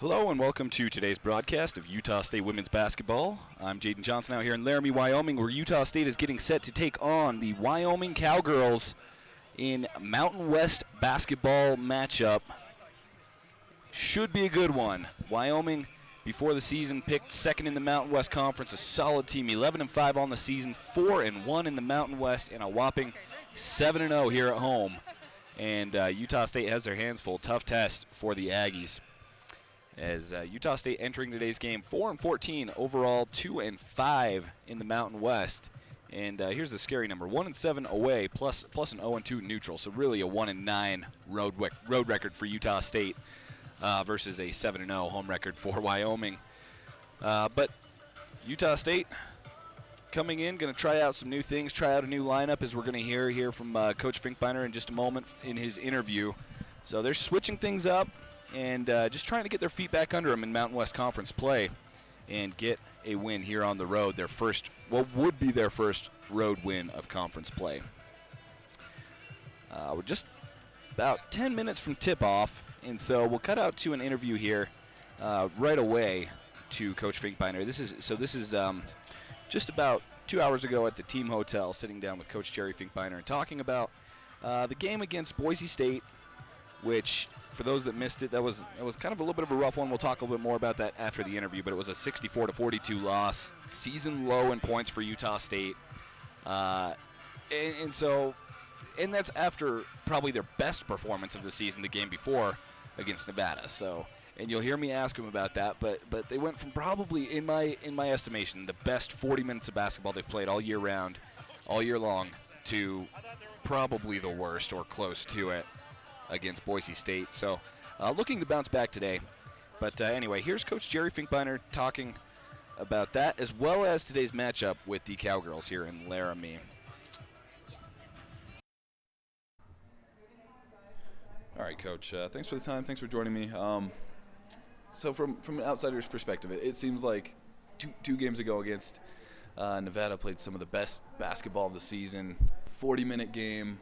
Hello and welcome to today's broadcast of Utah State women's basketball. I'm Jaden Johnson out here in Laramie, Wyoming, where Utah State is getting set to take on the Wyoming Cowgirls in Mountain West basketball matchup. Should be a good one. Wyoming, before the season, picked second in the Mountain West Conference, a solid team, 11-5 on the season, 4-1 in the Mountain West, and a whopping 7-0 here at home. And Utah State has their hands full. Tough test for the Aggies. As Utah State entering today's game, 4-14 overall, 2-5 in the Mountain West. And here's the scary number: 1-7 away, plus an 0-2 neutral. So really a 1-9 road record for Utah State versus a 7-0 home record for Wyoming. But Utah State coming in, going to try out some new things, try out a new lineup, as we're going to hear from Coach Finkbeiner in just a moment in his interview. So they're switching things up and just trying to get their feet back under them in Mountain West Conference play and get a win here on the road, their first, what would be their first road win of conference play. We're just about 10 minutes from tip-off, and so we'll cut out to an interview here right away to Coach Finkbeiner. This is just about 2 hours ago at the team hotel, sitting down with Coach Jerry Finkbeiner and talking about the game against Boise State, which, for those that missed it, that was kind of a little bit of a rough one. We'll talk a little bit more about that after the interview, but it was a 64-42 loss, season low in points for Utah State. And that's after probably their best performance of the season, the game before against Nevada. So, and you'll hear me ask him about that, but they went from probably, in my estimation, the best 40 minutes of basketball they've played all year round, all year long, to probably the worst or close to it against Boise State. So looking to bounce back today. But anyway, here's Coach Jerry Finkbeiner talking about that, as well as today's matchup with the Cowgirls here in Laramie. All right, Coach, thanks for the time. Thanks for joining me. So from an outsider's perspective, it seems like two games ago against Nevada played some of the best basketball of the season, 40-minute game,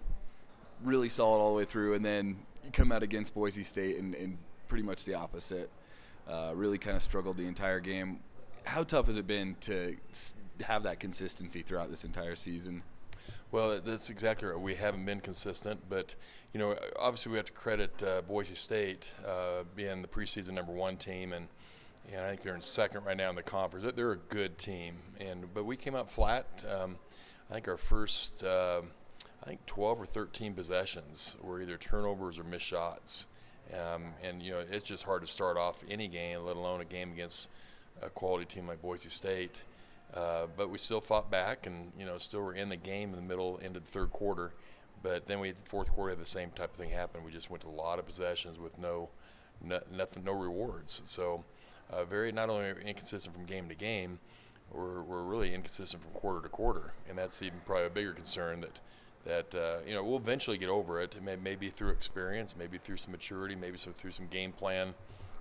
really solid all the way through, and then you come out against Boise State and pretty much the opposite. Really kind of struggled the entire game. How tough has it been to have that consistency throughout this entire season? Well, that's exactly right. We haven't been consistent, but obviously we have to credit Boise State being the preseason #1 team, and I think they're in second right now in the conference. They're a good team, but we came out flat. I think our first 12 or 13 possessions were either turnovers or missed shots. It's just hard to start off any game, let alone a game against a quality team like Boise State. But we still fought back and, still were in the game in the middle, into the third quarter. But then the fourth quarter had the same type of thing happen. We just went to a lot of possessions with no rewards. So very not only inconsistent from game to game, we're really inconsistent from quarter to quarter. And that's even probably a bigger concern that we'll eventually get over it. Maybe through experience, maybe through some maturity, maybe through some game plan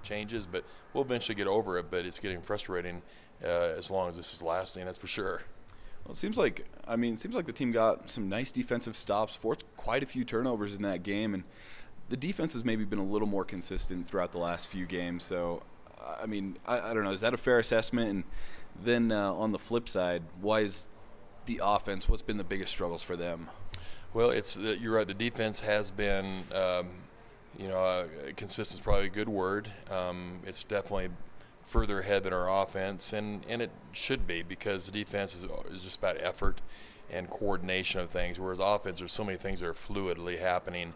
changes, but we'll eventually get over it. But it's getting frustrating as long as this is lasting, that's for sure. Well, it seems like the team got some nice defensive stops, forced quite a few turnovers in that game, and the defense has maybe been a little more consistent throughout the last few games. So, I don't know, is that a fair assessment? And then on the flip side, why is the offense, what's been the biggest struggles for them? Well, you're right. The defense has been, consistent is probably a good word. It's definitely further ahead than our offense, and it should be, because the defense is just about effort and coordination of things, whereas offense, there's so many things that are fluidly happening.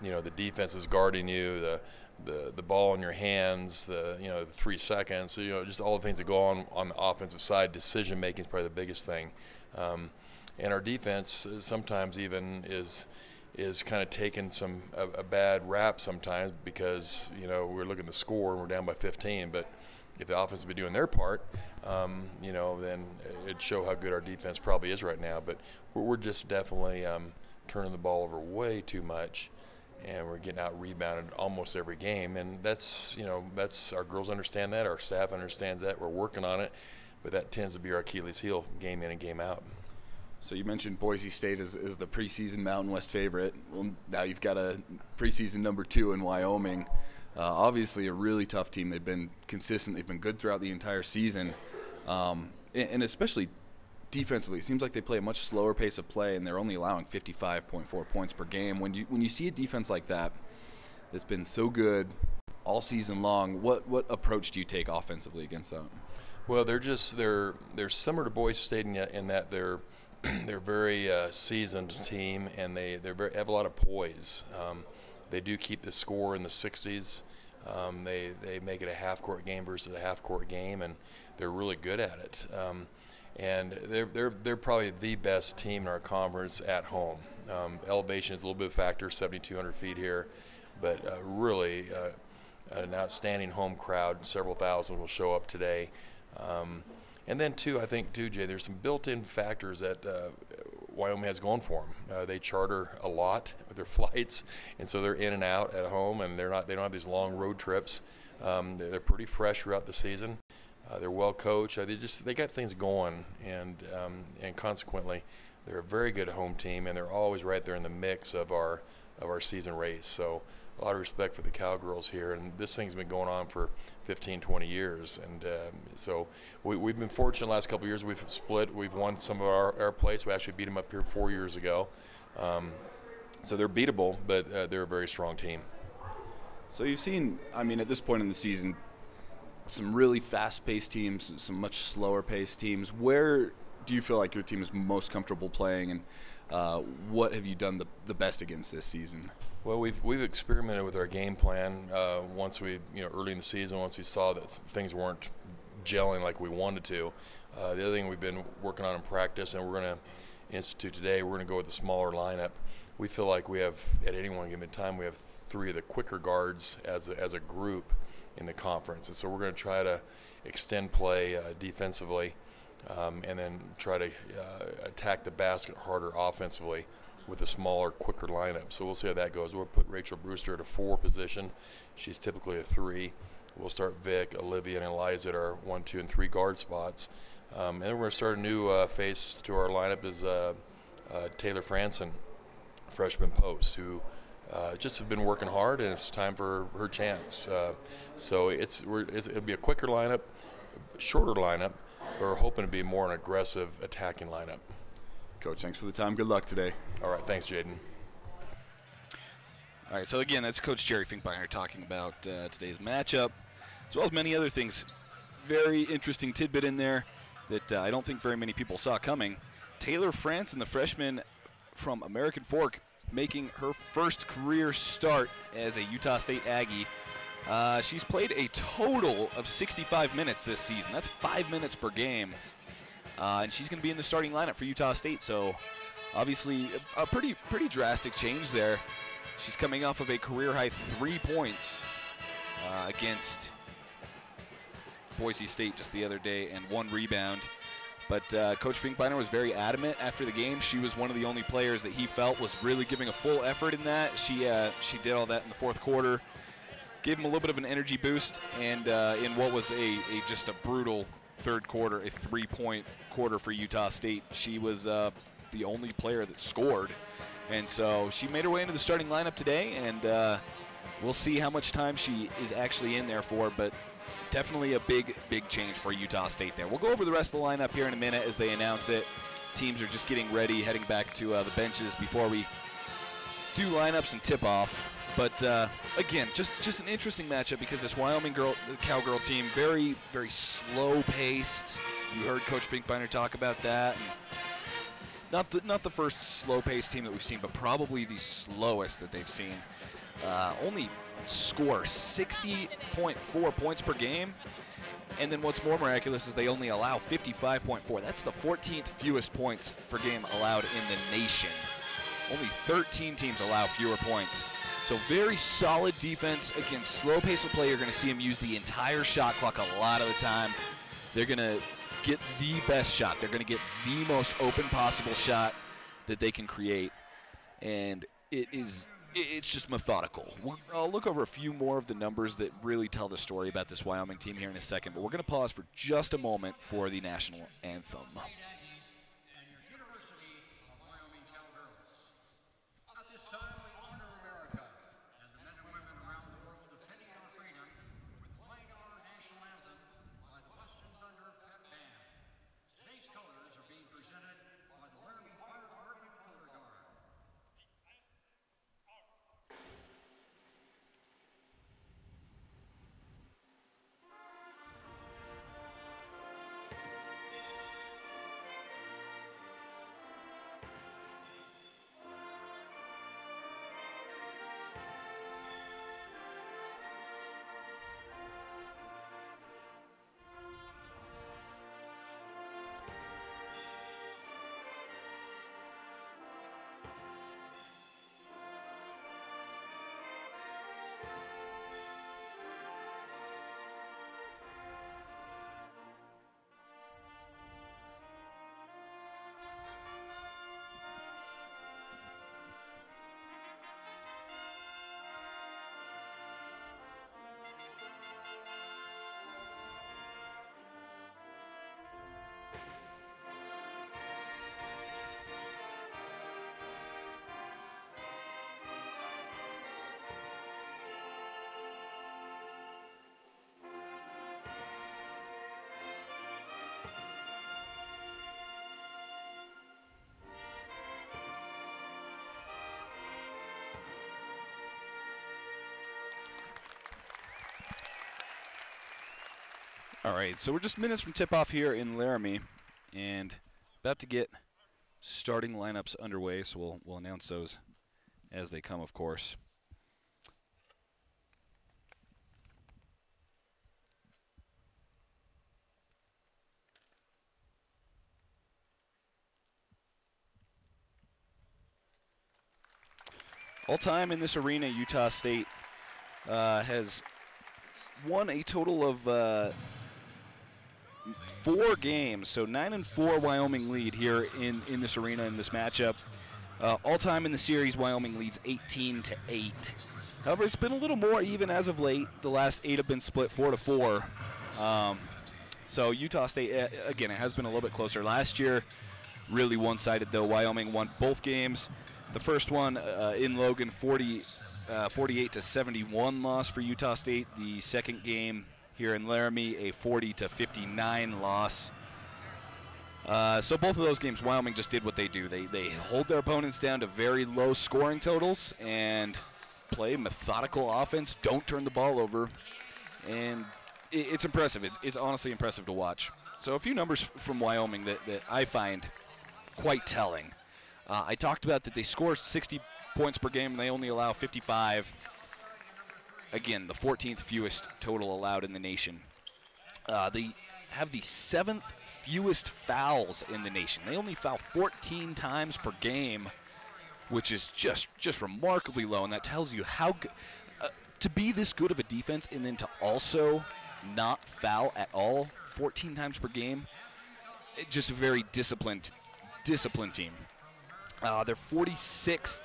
The defense is guarding you, the ball in your hands, the 3 seconds, just all the things that go on the offensive side. Decision making is probably the biggest thing. And our defense sometimes even is kind of taking a bad rap sometimes, because we're looking at the score and we're down by 15. But if the offense would be doing their part, then it'd show how good our defense probably is right now. But we're just definitely turning the ball over way too much, and we're getting out rebounded almost every game. And that's our girls understand that, our staff understands that. We're working on it, but that tends to be our Achilles heel game in and game out. So you mentioned Boise State is the preseason Mountain West favorite. Well, now you've got a preseason #2 in Wyoming. Obviously a really tough team. They've been consistent. They've been good throughout the entire season. And especially defensively, it seems like they play a much slower pace of play, and they're only allowing 55.4 points per game. When you see a defense like that that's been so good all season long, what approach do you take offensively against that? Well, they're similar to Boise State in that they're very seasoned team, and they have a lot of poise. They do keep the score in the 60s. They make it a half-court game versus a half-court game, and they're really good at it. And they're probably the best team in our conference at home. Elevation is a little bit of a factor, 7,200 feet here, but really an outstanding home crowd. Several thousand will show up today. And then, I think, Jay, there's some built-in factors that Wyoming has going for them. They charter a lot with their flights, and so they're in and out at home, and they don't have these long road trips. They're pretty fresh throughout the season. They're well coached. They got things going, and consequently, they're a very good home team, and they're always right there in the mix of our season race. So a lot of respect for the Cowgirls here, and this thing's been going on for 15, 20 years, and so we've been fortunate the last couple of years. We've split. We've won some of our place. We actually beat them up here 4 years ago. So they're beatable, but they're a very strong team. So you've seen, at this point in the season, some really fast-paced teams, some much slower-paced teams. Where do you feel like your team is most comfortable playing, and what have you done the best against this season? Well, we've experimented with our game plan once early in the season, once we saw that things weren't gelling like we wanted to. The other thing we've been working on in practice, and we're going to institute today, we're going to go with a smaller lineup. We feel like we have, at any one given time, we have 3 of the quicker guards as a group in the conference, and so we're going to try to extend play defensively, and then try to attack the basket harder offensively with a smaller, quicker lineup. So we'll see how that goes. We'll put Rachel Brewster at a 4 position. She's typically a 3. We'll start Vic, Olivia, and Eliza at our 1, 2, and 3 guard spots. And then we're going to start a new face to our lineup is Taylor Franson, freshman post, who just have been working hard, and it's time for her chance. So it'll be a quicker lineup, shorter lineup. We're hoping to be more an aggressive attacking lineup. Coach, thanks for the time. Good luck today. All right, thanks, Jaden. All right, so again, that's Coach Jerry Finkbeiner talking about today's matchup, as well as many other things. Very interesting tidbit in there that I don't think very many people saw coming. Taylor Franson, the freshman from American Fork, making her first career start as a Utah State Aggie. She's played a total of 65 minutes this season. That's 5 minutes per game. And she's going to be in the starting lineup for Utah State. So obviously a pretty drastic change there. She's coming off of a career-high 3 points against Boise State just the other day and 1 rebound. But Coach Finkbeiner was very adamant after the game. She was one of the only players that he felt was really giving a full effort in that. She did all that in the 4th quarter. Gave him a little bit of an energy boost, and in what was just a brutal 3rd quarter, a 3-point quarter for Utah State, she was the only player that scored. And so she made her way into the starting lineup today, and we'll see how much time she is actually in there for, but definitely a big change for Utah State there. We'll go over the rest of the lineup here in a minute as they announce it. Teams are just getting ready, heading back to the benches before we do lineups and tip-off. But again, just an interesting matchup because this Wyoming Cowgirl team, very, very slow-paced. You heard Coach Finkbeiner talk about that. And not the first slow-paced team that we've seen, but probably the slowest that they've seen. Only score 60.4 points per game. And then what's more miraculous is they only allow 55.4. That's the 14th fewest points per game allowed in the nation. Only 13 teams allow fewer points. So very solid defense against slow pace of play. You're going to see them use the entire shot clock a lot of the time. They're going to get the best shot. They're going to get the most open possible shot that they can create. And it's just methodical. I'll look over a few more of the numbers that really tell the story about this Wyoming team here in a second, but we're going to pause for just a moment for the national anthem. All right, so we're just minutes from tip-off here in Laramie, and about to get starting lineups underway, so we'll announce those as they come, of course. All time in this arena, Utah State has won a total of 4 games. So 9-4 Wyoming lead here in this arena in this matchup. All time in the series, Wyoming leads 18-8. However, it's been a little more even as of late. The last 8 have been split 4-4. So Utah State, again, it has been a little bit closer. Last year, really one-sided though. Wyoming won both games. The first one in Logan, 48-71 loss for Utah State. The second game here in Laramie, a 40-59 loss. So both of those games, Wyoming just did what they do. They hold their opponents down to very low scoring totals and play methodical offense. Don't turn the ball over, and it's impressive. It's honestly impressive to watch. So a few numbers from Wyoming that I find quite telling. I talked about that they score 60 points per game and they only allow 55. Again, the 14th fewest total allowed in the nation. They have the 7th fewest fouls in the nation. They only foul 14 times per game, which is just remarkably low, and that tells you how good to be this good of a defense and then to also not foul at all 14 times per game. Just a very disciplined team. They're 46th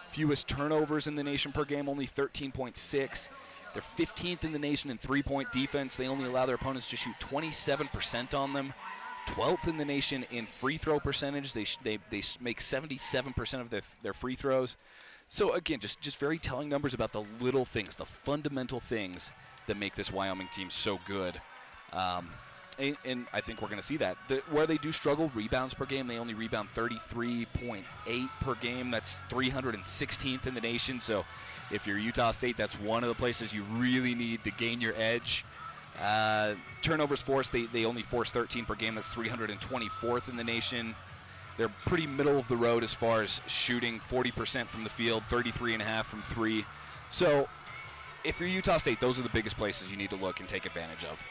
fewest turnovers in the nation per game, only 13.6. They're 15th in the nation in three-point defense. They only allow their opponents to shoot 27% on them. 12th in the nation in free throw percentage. They make 77% of their free throws. So again, just very telling numbers about the little things, the fundamental things that make this Wyoming team so good. And I think we're going to see that. Where they do struggle, rebounds per game, they only rebound 33.8 per game. That's 316th in the nation. So if you're Utah State, that's one of the places you really need to gain your edge. Turnovers forced, they only force 13 per game. That's 324th in the nation. They're pretty middle of the road as far as shooting, 40% from the field, 33.5 from 3. So if you're Utah State, those are the biggest places you need to look and take advantage of.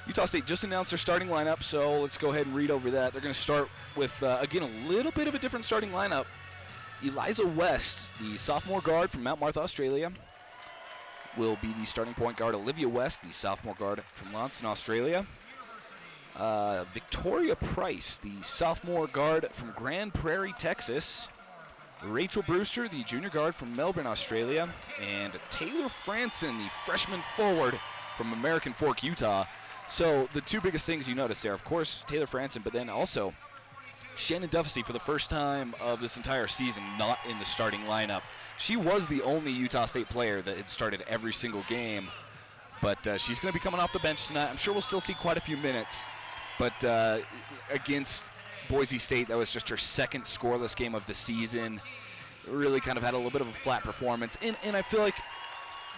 Utah State just announced their starting lineup, so let's go ahead and read over that. They're going to start with, again, a little bit of a different starting lineup. Eliza West, the sophomore guard from Mount Martha, Australia, will be the starting point guard. Olivia West, the sophomore guard from Launceston, Australia. Victoria Price, the sophomore guard from Grand Prairie, Texas. Rachel Brewster, the junior guard from Melbourne, Australia. And Taylor Franson, the freshman forward from American Fork, Utah. So the two biggest things you notice there, of course, Taylor Franson, but then also Shannon Duffy for the first time of this entire season not in the starting lineup. She was the only Utah State player that had started every single game, but she's going to be coming off the bench tonight. I'm sure we'll still see quite a few minutes, but against Boise State, that was just her second scoreless game of the season. Really kind of had a little bit of a flat performance, and I feel like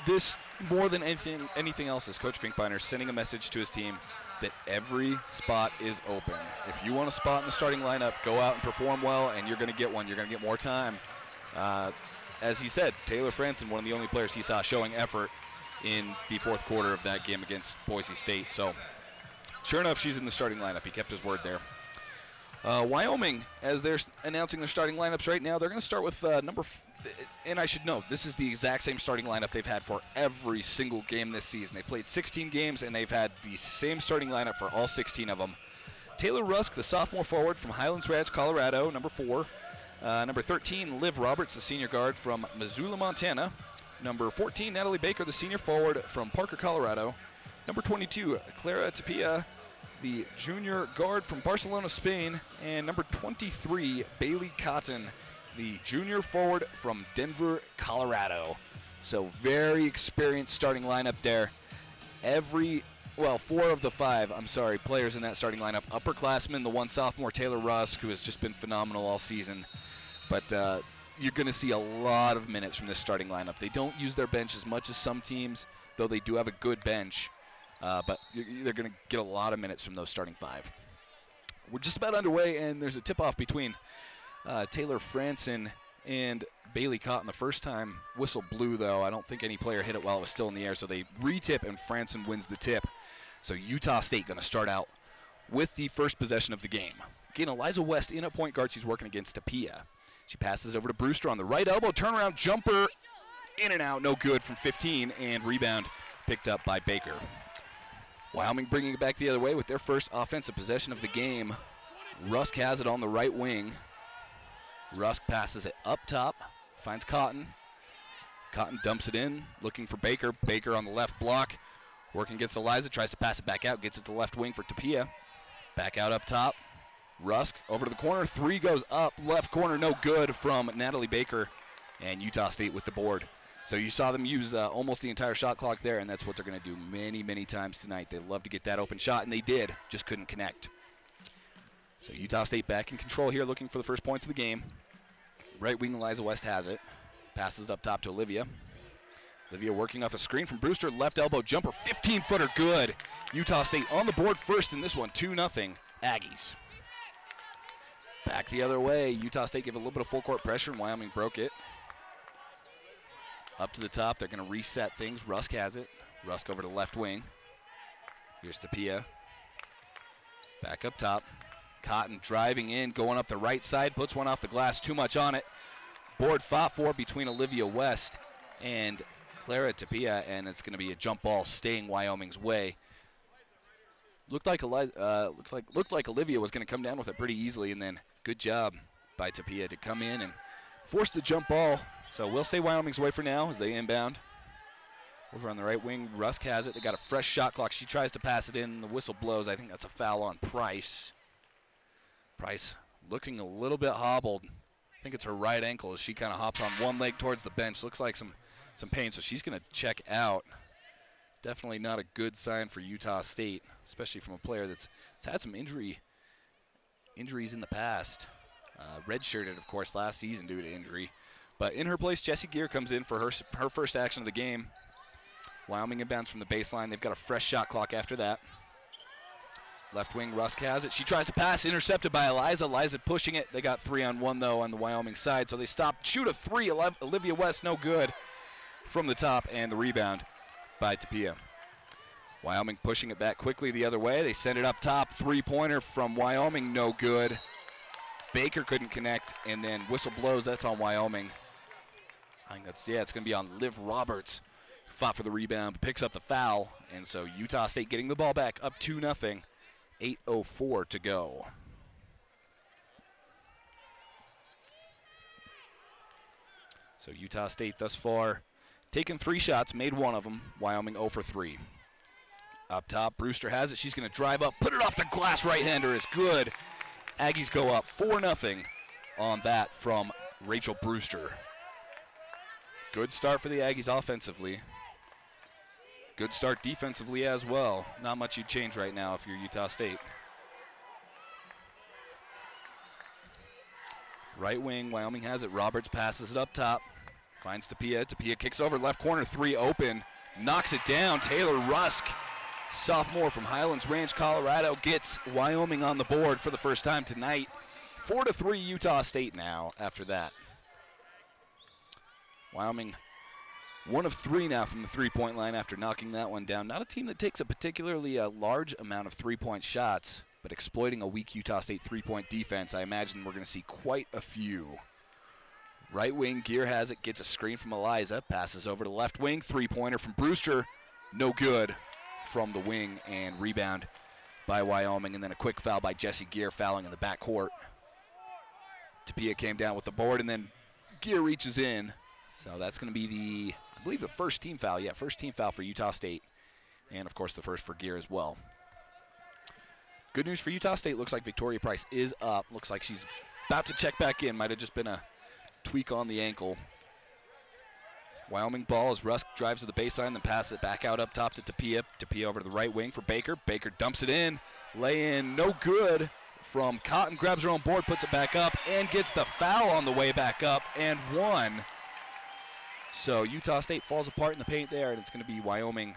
this, more than anything else, is Coach Finkbeiner sending a message to his team that every spot is open. If you want a spot in the starting lineup, go out and perform well, and you're going to get one. You're going to get more time. As he said, Taylor Franson, one of the only players he saw showing effort in the fourth quarter of that game against Boise State. So, sure enough, she's in the starting lineup. He kept his word there. Wyoming, as they're announcing their starting lineups right now, they're going to start with and I should note, this is the exact same starting lineup they've had for every single game this season. They played 16 games, and they've had the same starting lineup for all 16 of them. Taylor Rusk, the sophomore forward from Highlands Ranch, Colorado, number 4. Number 13, Liv Roberts, the senior guard from Missoula, Montana. Number 14, Natalie Baker, the senior forward from Parker, Colorado. Number 22, Clara Tapia, the junior guard from Barcelona, Spain. And number 23, Bailey Cotton, the junior forward from Denver, Colorado. So very experienced starting lineup there. 4 of the 5, players in that starting lineup. Upperclassmen, the one sophomore, Taylor Rusk, who has just been phenomenal all season. But you're going to see a lot of minutes from this starting lineup. They don't use their bench as much as some teams, though they do have a good bench. but they're going to get a lot of minutes from those starting 5. We're just about underway, and there's a tip-off between Taylor Franson and Bailey Cotton. The first time whistle blew, though. I don't think any player hit it while it was still in the air, so they re-tip, and Franson wins the tip. So Utah State going to start out with the first possession of the game. Again, Eliza West in at point guard. She's working against Tapia. She passes over to Brewster on the right elbow. Turnaround jumper, in and out, no good from 15, and rebound picked up by Baker. Wyoming bringing it back the other way with their first offensive possession of the game. Rusk has it on the right wing. Rusk passes it up top, finds Cotton. Cotton dumps it in, looking for Baker. Baker on the left block, working against Eliza, tries to pass it back out, gets it to the left wing for Tapia. Back out up top. Rusk over to the corner, 3 goes up, left corner, no good from Natalie Baker, and Utah State with the board. So you saw them use almost the entire shot clock there, and that's what they're going to do many, many times tonight. They love to get that open shot, and they did, just couldn't connect. So Utah State back in control here, looking for the first points of the game. Right wing Eliza West has it, passes it up top to Olivia. Olivia working off a screen from Brewster, left elbow jumper, 15-footer, good. Utah State on the board first in this one, 2-0 Aggies. Back the other way, Utah State gave a little bit of full court pressure, and Wyoming broke it. Up to the top, they're going to reset things. Rusk has it. Rusk over to the left wing. Here's Tapia. Back up top. Cotton driving in, going up the right side, puts one off the glass, too much on it. Board fought for between Olivia West and Clara Tapia, and it's going to be a jump ball staying Wyoming's way. Looked like Olivia was going to come down with it pretty easily, and then good job by Tapia to come in and force the jump ball. So we'll stay Wyoming's way for now as they inbound. Over on the right wing, Rusk has it. They got a fresh shot clock. She tries to pass it in. The whistle blows. I think that's a foul on Price. Price looking a little bit hobbled. I think it's her right ankle as she kind of hops on one leg towards the bench. Looks like some pain, so she's going to check out. Definitely not a good sign for Utah State, especially from a player that's had some injuries in the past. Redshirted, of course, last season due to injury. But in her place, Jessie Gear comes in for her first action of the game. Wyoming inbounds from the baseline. They've got a fresh shot clock after that. Left wing, Rusk has it. She tries to pass, intercepted by Eliza. Eliza pushing it. They got 3-on-1, though, on the Wyoming side, so they stop. Shoot a 3. Olivia West, no good from the top, and the rebound by Tapia. Wyoming pushing it back quickly the other way. They send it up top. 3-pointer from Wyoming, no good. Baker couldn't connect, and then whistle blows. That's on Wyoming. I think it's going to be on Liv Roberts. Fought for the rebound, picks up the foul, and so Utah State getting the ball back up 2-0. 8:04 to go. So Utah State thus far taken 3 shots, made 1 of them. Wyoming 0 for 3. Up top, Brewster has it. She's going to drive up, put it off the glass. Right-hander is good. Aggies go up 4-0 on that from Rachel Brewster. Good start for the Aggies offensively. Good start defensively as well. Not much you'd change right now if you're Utah State. Right wing, Wyoming has it. Roberts passes it up top. Finds Tapia. Tapia kicks over, left corner, 3 open. Knocks it down. Taylor Rusk, sophomore from Highlands Ranch, Colorado, gets Wyoming on the board for the first time tonight. 4-3 Utah State now after that. Wyoming 1 of 3 now from the 3-point line after knocking that one down. Not a team that takes a particularly large amount of 3-point shots, but exploiting a weak Utah State 3-point defense, I imagine we're going to see quite a few. Right wing, Gear has it, gets a screen from Eliza, passes over to left wing, 3-pointer from Brewster, no good from the wing, and rebound by Wyoming, and then a quick foul by Jessie Gear, fouling in the backcourt. Tapia came down with the board, and then Gear reaches in. So that's going to be I believe the first team foul. Yeah, first team foul for Utah State. And, of course, the first for Gear as well. Good news for Utah State. Looks like Victoria Price is up. Looks like she's about to check back in. Might have just been a tweak on the ankle. Wyoming ball as Rusk drives to the baseline, then passes it back out up top to Tapia. Tapia over to the right wing for Baker. Baker dumps it in. Lay in, no good from Cotton. Grabs her own board, puts it back up, and gets the foul on the way back up, and 1. So Utah State falls apart in the paint there, and it's going to be Wyoming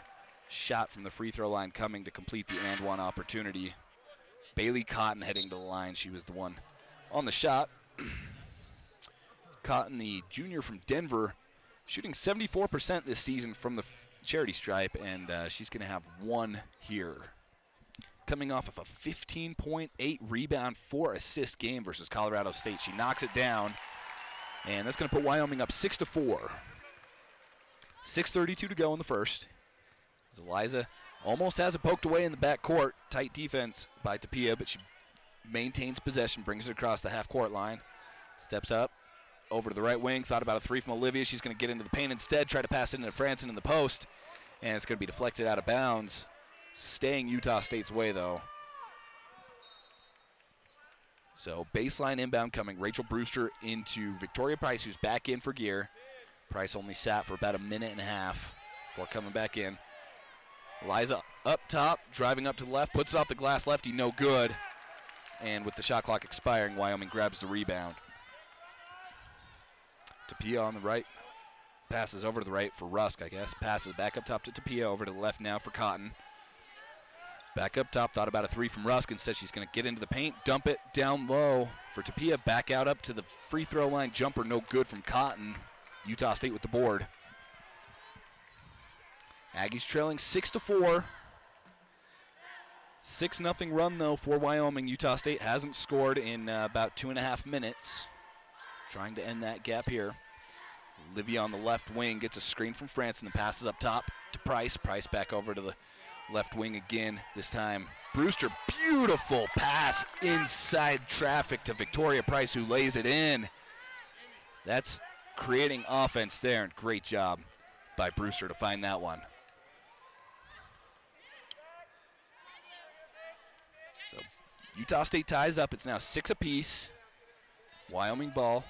shot from the free throw line coming to complete the and one opportunity. Bailey Cotton heading to the line. She was the one on the shot. Cotton, the junior from Denver, shooting 74% this season from the charity stripe, and she's going to have one here. Coming off of a 15.8 rebound, 4 assist game versus Colorado State. She knocks it down, and that's going to put Wyoming up 6-4. 6:32 to go in the first. As Eliza almost has it poked away in the back court. Tight defense by Tapia, but she maintains possession, brings it across the half-court line. Steps up, over to the right wing, thought about a three from Olivia. She's going to get into the paint instead, try to pass it into Franson in the post, and it's going to be deflected out of bounds. Staying Utah State's way, though. So baseline inbound coming. Rachel Brewster into Victoria Price, who's back in for Gear. Price only sat for about a minute and a half before coming back in. Eliza up top, driving up to the left, puts it off the glass lefty, no good. And with the shot clock expiring, Wyoming grabs the rebound. Tapia on the right, passes over to the right for Rusk, I guess. Passes back up top to Tapia, over to the left now for Cotton. Back up top, thought about a three from Rusk. Instead, she's going to get into the paint, dump it down low for Tapia. Back out up to the free throw line. Jumper no good from Cotton. Utah State with the board. Aggies trailing 6-4. 6-0 run, though, for Wyoming. Utah State hasn't scored in about 2.5 minutes. Trying to end that gap here. Olivia on the left wing gets a screen from Franson and passes up top to Price. Price back over to the left wing again, this time Brewster. Beautiful pass inside traffic to Victoria Price, who lays it in. That's creating offense there, and great job by Brewster to find that one. So Utah State ties up. It's now 6 apiece. Wyoming ball.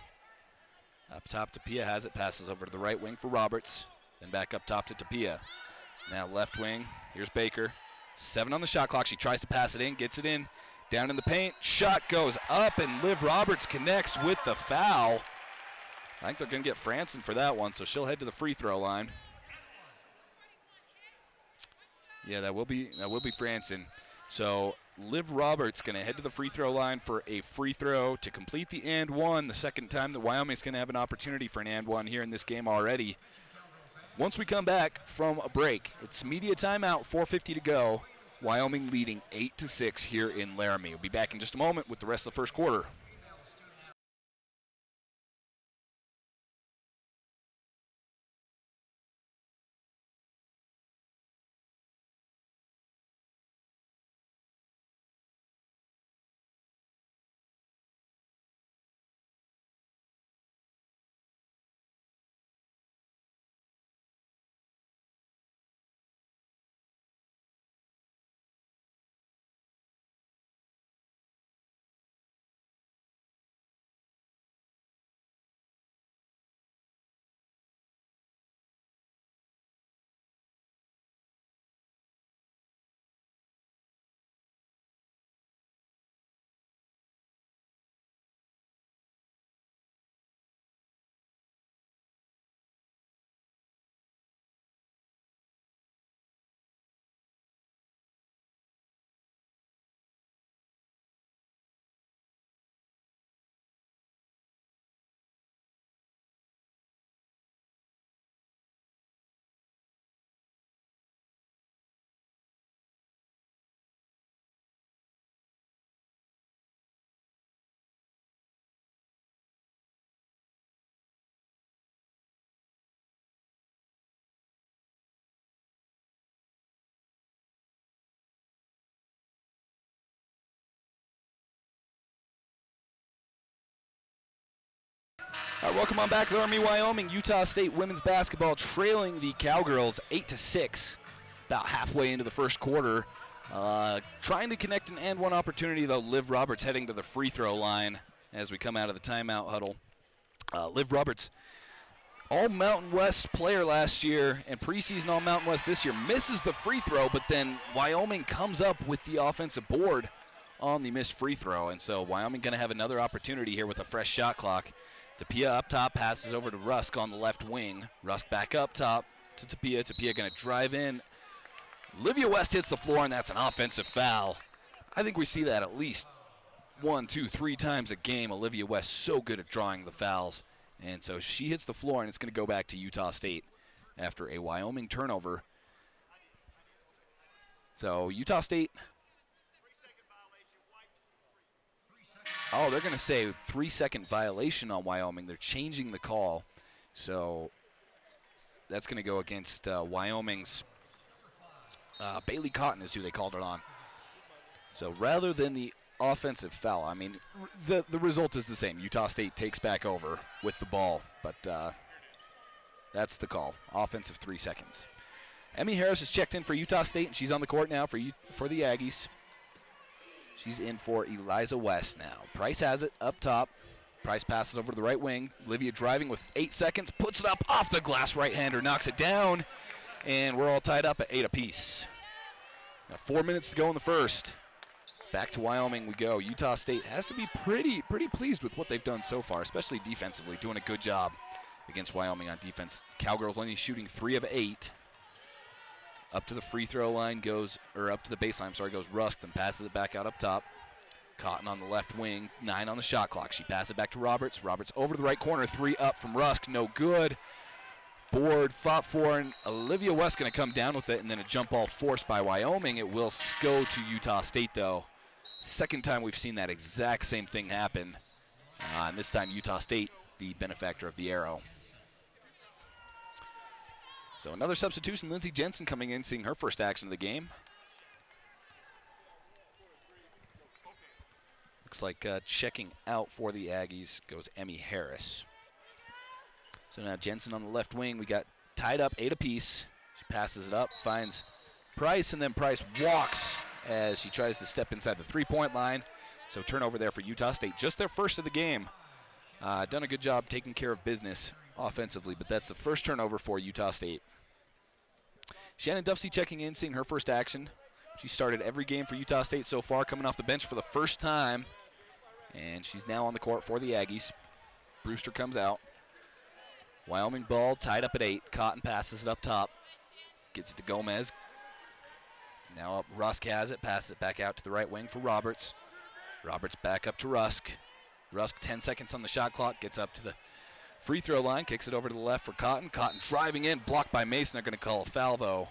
Up top, Tapia has it, passes over to the right wing for Roberts, then back up top to Tapia. Now left wing, here's Baker. 7 on the shot clock. She tries to pass it in, gets it in, down in the paint. Shot goes up, and Liv Roberts connects with the foul. I think they're going to get Franson for that one, so she'll head to the free throw line. Yeah, that will be Franson. So Liv Roberts going to head to the free throw line for a free throw to complete the and one. The second time that Wyoming's going to have an opportunity for an and one here in this game already. Once we come back from a break, it's media timeout, 4:50 to go. Wyoming leading 8-6 here in Laramie. We'll be back in just a moment with the rest of the first quarter. All right, welcome on back, Laramie, Wyoming. Utah State women's basketball trailing the Cowgirls 8-6, about halfway into the first quarter. Trying to connect an and one opportunity, though. Liv Roberts heading to the free throw line as we come out of the timeout huddle. Liv Roberts, all Mountain West player last year and preseason all Mountain West this year, misses the free throw, but then Wyoming comes up with the offensive board on the missed free throw. And so Wyoming going to have another opportunity here with a fresh shot clock. Tapia up top, passes over to Rusk on the left wing. Rusk back up top to Tapia. Tapia going to drive in Olivia West hits the floor, and that's an offensive foul. I think we see that at least 1, 2, 3 times a game. Olivia West so good at drawing the fouls. And so she hits the floor, and it's going to go back to Utah State after a Wyoming turnover. So Utah State, oh, they're going to say 3-second violation on Wyoming. They're changing the call. So that's going to go against Wyoming's Bailey Cotton is who they called it on. So rather than the offensive foul, I mean, the result is the same. Utah State takes back over with the ball, but that's the call. Offensive 3 seconds. Emmy Harris is checked in for Utah State, and she's on the court now for the Aggies. She's in for Eliza West now. Price has it up top. Price passes over to the right wing. Olivia driving with 8 seconds, puts it up off the glass. Right-hander knocks it down, and we're all tied up at 8 apiece. Now 4 minutes to go in the first. Back to Wyoming we go. Utah State has to be pretty pleased with what they've done so far, especially defensively, doing a good job against Wyoming on defense. Cowgirls only shooting 3 of 8. Up to the free throw line goes, or up to the baseline, sorry, goes Rusk, then passes it back out up top. Cotton on the left wing, 9 on the shot clock. She passes it back to Roberts. Roberts over to the right corner, 3 up from Rusk, no good. Board, fought for, and Olivia West going to come down with it, and then a jump ball forced by Wyoming. It will go to Utah State, though. Second time we've seen that exact same thing happen, and this time Utah State, the benefactor of the arrow. So another substitution, Lindsey Jensen coming in, seeing her first action of the game. Looks like checking out for the Aggies goes Emmy Harris. So now Jensen on the left wing. We got tied up 8 apiece. She passes it up, finds Price, and then Price walks as she tries to step inside the 3-point line. So turnover there for Utah State. Just their first of the game. Done a good job taking care of business offensively, but that's the first turnover for Utah State. Shannon Duffsey checking in, seeing her first action. She started every game for Utah State so far, coming off the bench for the first time. And she's now on the court for the Aggies. Brewster comes out. Wyoming ball tied up at 8. Cotton passes it up top. Gets it to Gomez. Now up, Rusk has it, passes it back out to the right wing for Roberts. Roberts back up to Rusk. Rusk 10 seconds on the shot clock, gets up to the free throw line, kicks it over to the left for Cotton. Cotton driving in, blocked by Mason. They're going to call a foul, though.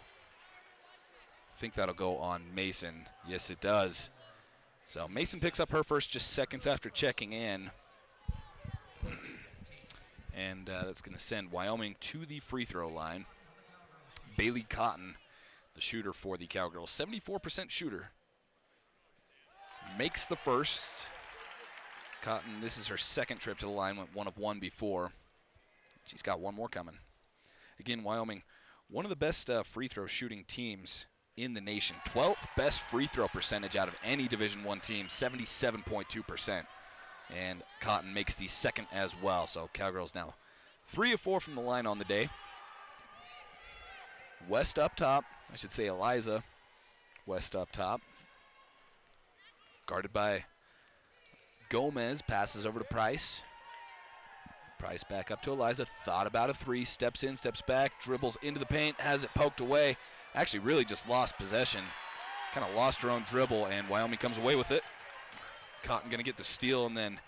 I think that'll go on Mason. Yes, it does. So Mason picks up her first just seconds after checking in. And that's going to send Wyoming to the free throw line. Bailey Cotton, the shooter for the Cowgirls, 74% shooter. Makes the first. Cotton, this is her second trip to the line, went 1 of 1 before. She's got 1 more coming. Again, Wyoming, one of the best free throw shooting teams in the nation. 12th best free throw percentage out of any Division I team, 77.2%. And Cotton makes the second as well. So Cowgirls now 3 of 4 from the line on the day. West up top, I should say Eliza West up top. Guarded by Gomez, passes over to Price. Price back up to Eliza, thought about a 3, steps in, steps back, dribbles into the paint, has it poked away. Actually really just lost possession, kind of lost her own dribble, and Wyoming comes away with it. Cotton gonna get the steal, and then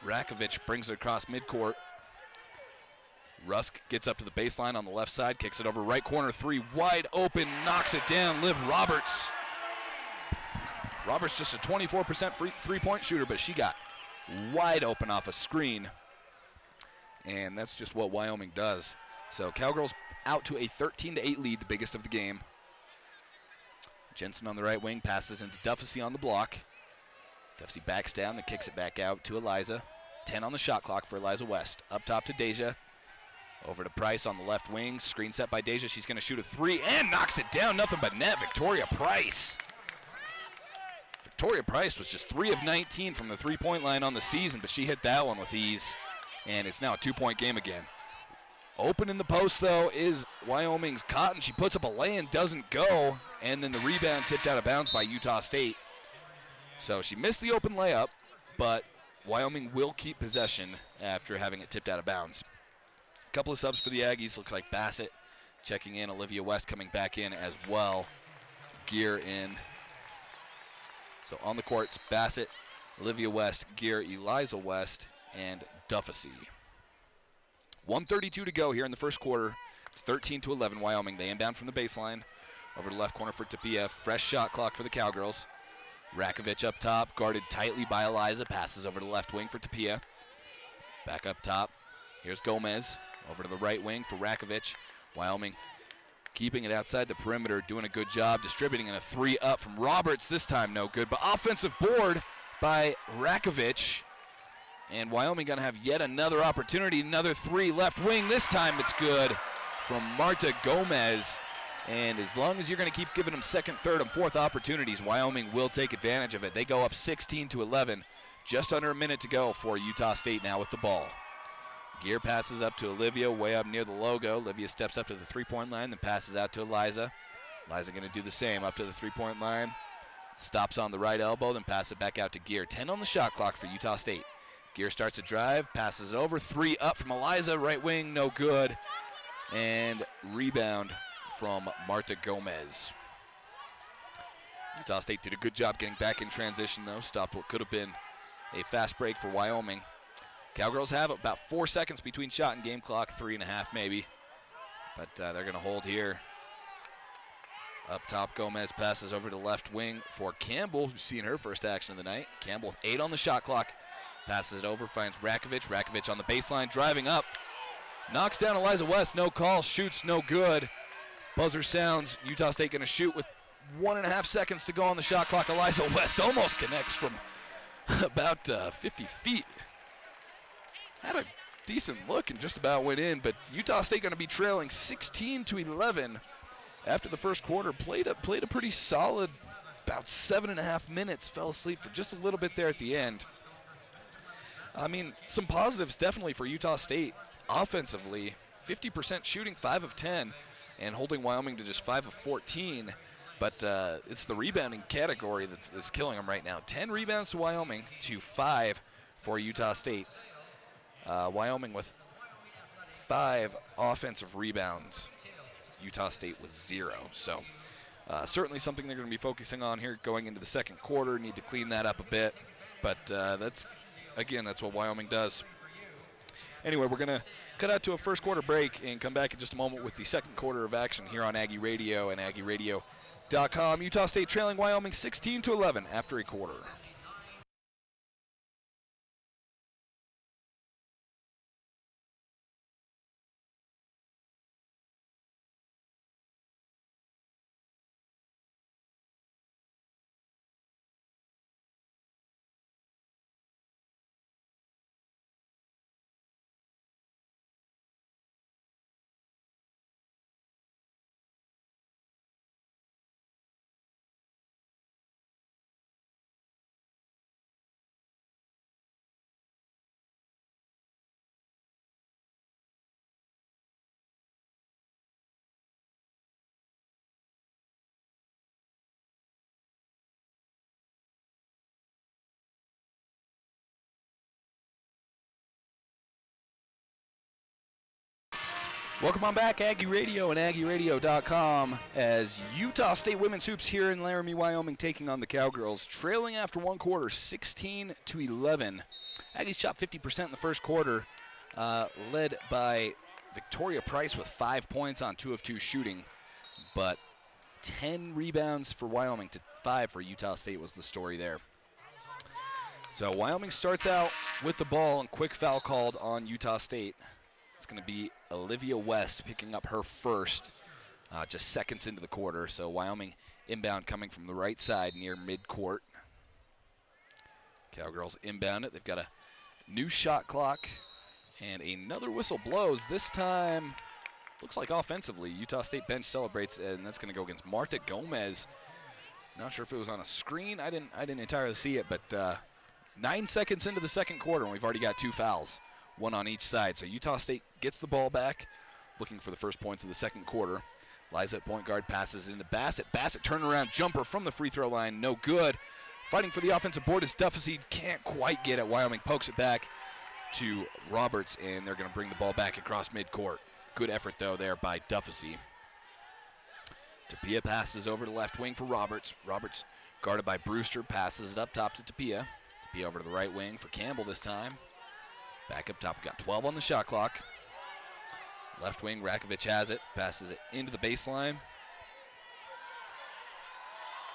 Rakovic brings it across midcourt. Rusk gets up to the baseline on the left side, kicks it over right corner, 3 wide open, knocks it down, Liv Roberts. Roberts just a 24% three-point shooter, but she got wide open off a screen. And that's just what Wyoming does. So Cowgirls out to a 13-8 lead, the biggest of the game. Jensen on the right wing, passes into Duffsey on the block. Duffsey backs down, then kicks it back out to Eliza. 10 on the shot clock for Eliza West. Up top to Deja. Over to Price on the left wing. Screen set by Deja. She's going to shoot a 3 and knocks it down. Nothing but net. Victoria Price. Victoria Price was just 3 of 19 from the 3-point line on the season, but she hit that one with ease. And it's now a 2-point game again. Open in the post, though, is Wyoming's Cotton. She puts up a lay-in, doesn't go, and then the rebound tipped out of bounds by Utah State. So she missed the open layup, but Wyoming will keep possession after having it tipped out of bounds. A couple of subs for the Aggies. Looks like Bassett checking in, Olivia West coming back in as well. Gear in. So on the courts, Bassett, Olivia West, Gear, Eliza West, and Dufficy. 1:32 to go here in the first quarter. It's 13-11 Wyoming. They inbound from the baseline. Over the left corner for Tapia. Fresh shot clock for the Cowgirls. Rakovic up top, guarded tightly by Eliza. Passes over to the left wing for Tapia. Back up top. Here's Gomez. Over to the right wing for Rakovic. Wyoming keeping it outside the perimeter, doing a good job distributing, and a 3 up from Roberts. This time no good, but offensive board by Rakovic. And Wyoming going to have yet another opportunity. Another 3 left wing. This time it's good from Marta Gomez. And as long as you're going to keep giving them second, third, and fourth opportunities, Wyoming will take advantage of it. They go up 16-11. Just under a minute to go for Utah State now with the ball. Gear passes up to Olivia, way up near the logo. Olivia steps up to the three-point line, then passes out to Eliza. Eliza going to do the same, up to the three-point line. Stops on the right elbow, then passes it back out to Gear. 10 on the shot clock for Utah State. Gear starts to drive, passes it over. 3 up from Eliza, right wing, no good. And rebound from Marta Gomez. Utah State did a good job getting back in transition, though. Stopped what could have been a fast break for Wyoming. Cowgirls have about 4 seconds between shot and game clock, 3.5 maybe. But they're going to hold here. Up top, Gomez passes over to left wing for Campbell, who's seen her first action of the night. Campbell with 8 on the shot clock. Passes it over, finds Rakovic. Rakovic on the baseline, driving up. Knocks down Eliza West, no call, shoots no good. Buzzer sounds, Utah State going to shoot with 1.5 seconds to go on the shot clock. Eliza West almost connects from about 50 feet. Had a decent look and just about went in, but Utah State going to be trailing 16-11 after the first quarter. Played a pretty solid, about 7.5 minutes. Fell asleep for just a little bit there at the end. I mean, some positives definitely for Utah State offensively. 50% shooting, 5 of 10, and holding Wyoming to just 5 of 14. But it's the rebounding category that's killing them right now. 10 rebounds to Wyoming to 5 for Utah State. Wyoming with 5 offensive rebounds. Utah State with 0. So certainly something they're going to be focusing on here going into the second quarter. Need to clean that up a bit. But that's what Wyoming does. Anyway, we're going to cut out to a first quarter break and come back in just a moment with the second quarter of action here on Aggie Radio and AggieRadio.com. Utah State trailing Wyoming 16-11 after a quarter. Welcome on back, Aggie Radio and AggieRadio.com, as Utah State women's hoops here in Laramie, Wyoming, taking on the Cowgirls, trailing after one quarter, 16-11. Aggies shot 50% in the first quarter, led by Victoria Price with 5 points on 2 of 2 shooting, but 10 rebounds for Wyoming to 5 for Utah State was the story there. So Wyoming starts out with the ball, and quick foul called on Utah State. It's going to be Olivia West picking up her first, just seconds into the quarter. So Wyoming inbound coming from the right side near midcourt. Cowgirls inbound it. They've got a new shot clock, and another whistle blows. This time, looks like offensively, Utah State bench celebrates, and that's going to go against Marta Gomez. Not sure if it was on a screen. I didn't entirely see it, but 9 seconds into the second quarter, and we've already got 2 fouls. 1 on each side. So Utah State gets the ball back, looking for the first points of the second quarter. Liza at point guard passes into Bassett. Bassett turnaround jumper from the free throw line, no good. Fighting for the offensive board is Dufficy, can't quite get it. Wyoming pokes it back to Roberts, and they're going to bring the ball back across midcourt. Good effort, though, there by Dufficy. Tapia passes over to left wing for Roberts. Roberts guarded by Brewster, passes it up top to Tapia. Tapia over to the right wing for Campbell this time. Back up top, got 12 on the shot clock. Left wing, Rakovic has it, passes it into the baseline.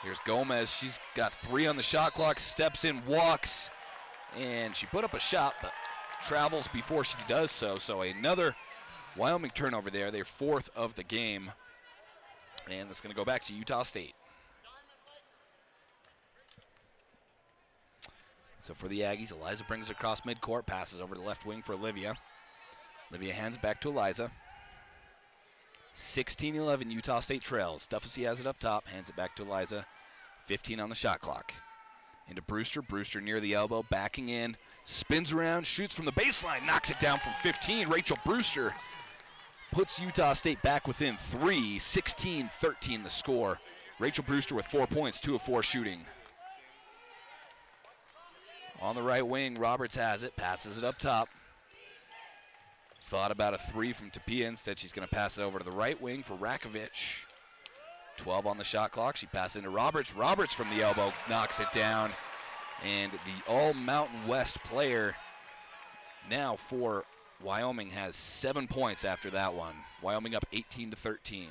Here's Gomez, she's got 3 on the shot clock, steps in, walks, and she put up a shot, but travels before she does so. So another Wyoming turnover there, their 4th of the game. And it's going to go back to Utah State. So for the Aggies, Eliza brings it across midcourt, passes over to left wing for Olivia. Olivia hands it back to Eliza. 16-11, Utah State trails. Duffy has it up top, hands it back to Eliza. 15 on the shot clock. Into Brewster. Brewster near the elbow, backing in, spins around, shoots from the baseline, knocks it down from 15. Rachel Brewster puts Utah State back within 3, 16-13 the score. Rachel Brewster with 4 points, 2 of 4 shooting. On the right wing, Roberts has it, passes it up top. Thought about a 3 from Tapia. Instead, she's going to pass it over to the right wing for Rakovic. 12 on the shot clock. She passes into Roberts. Roberts from the elbow knocks it down. And the all-Mountain West player now for Wyoming has 7 points after that one. Wyoming up 18-13.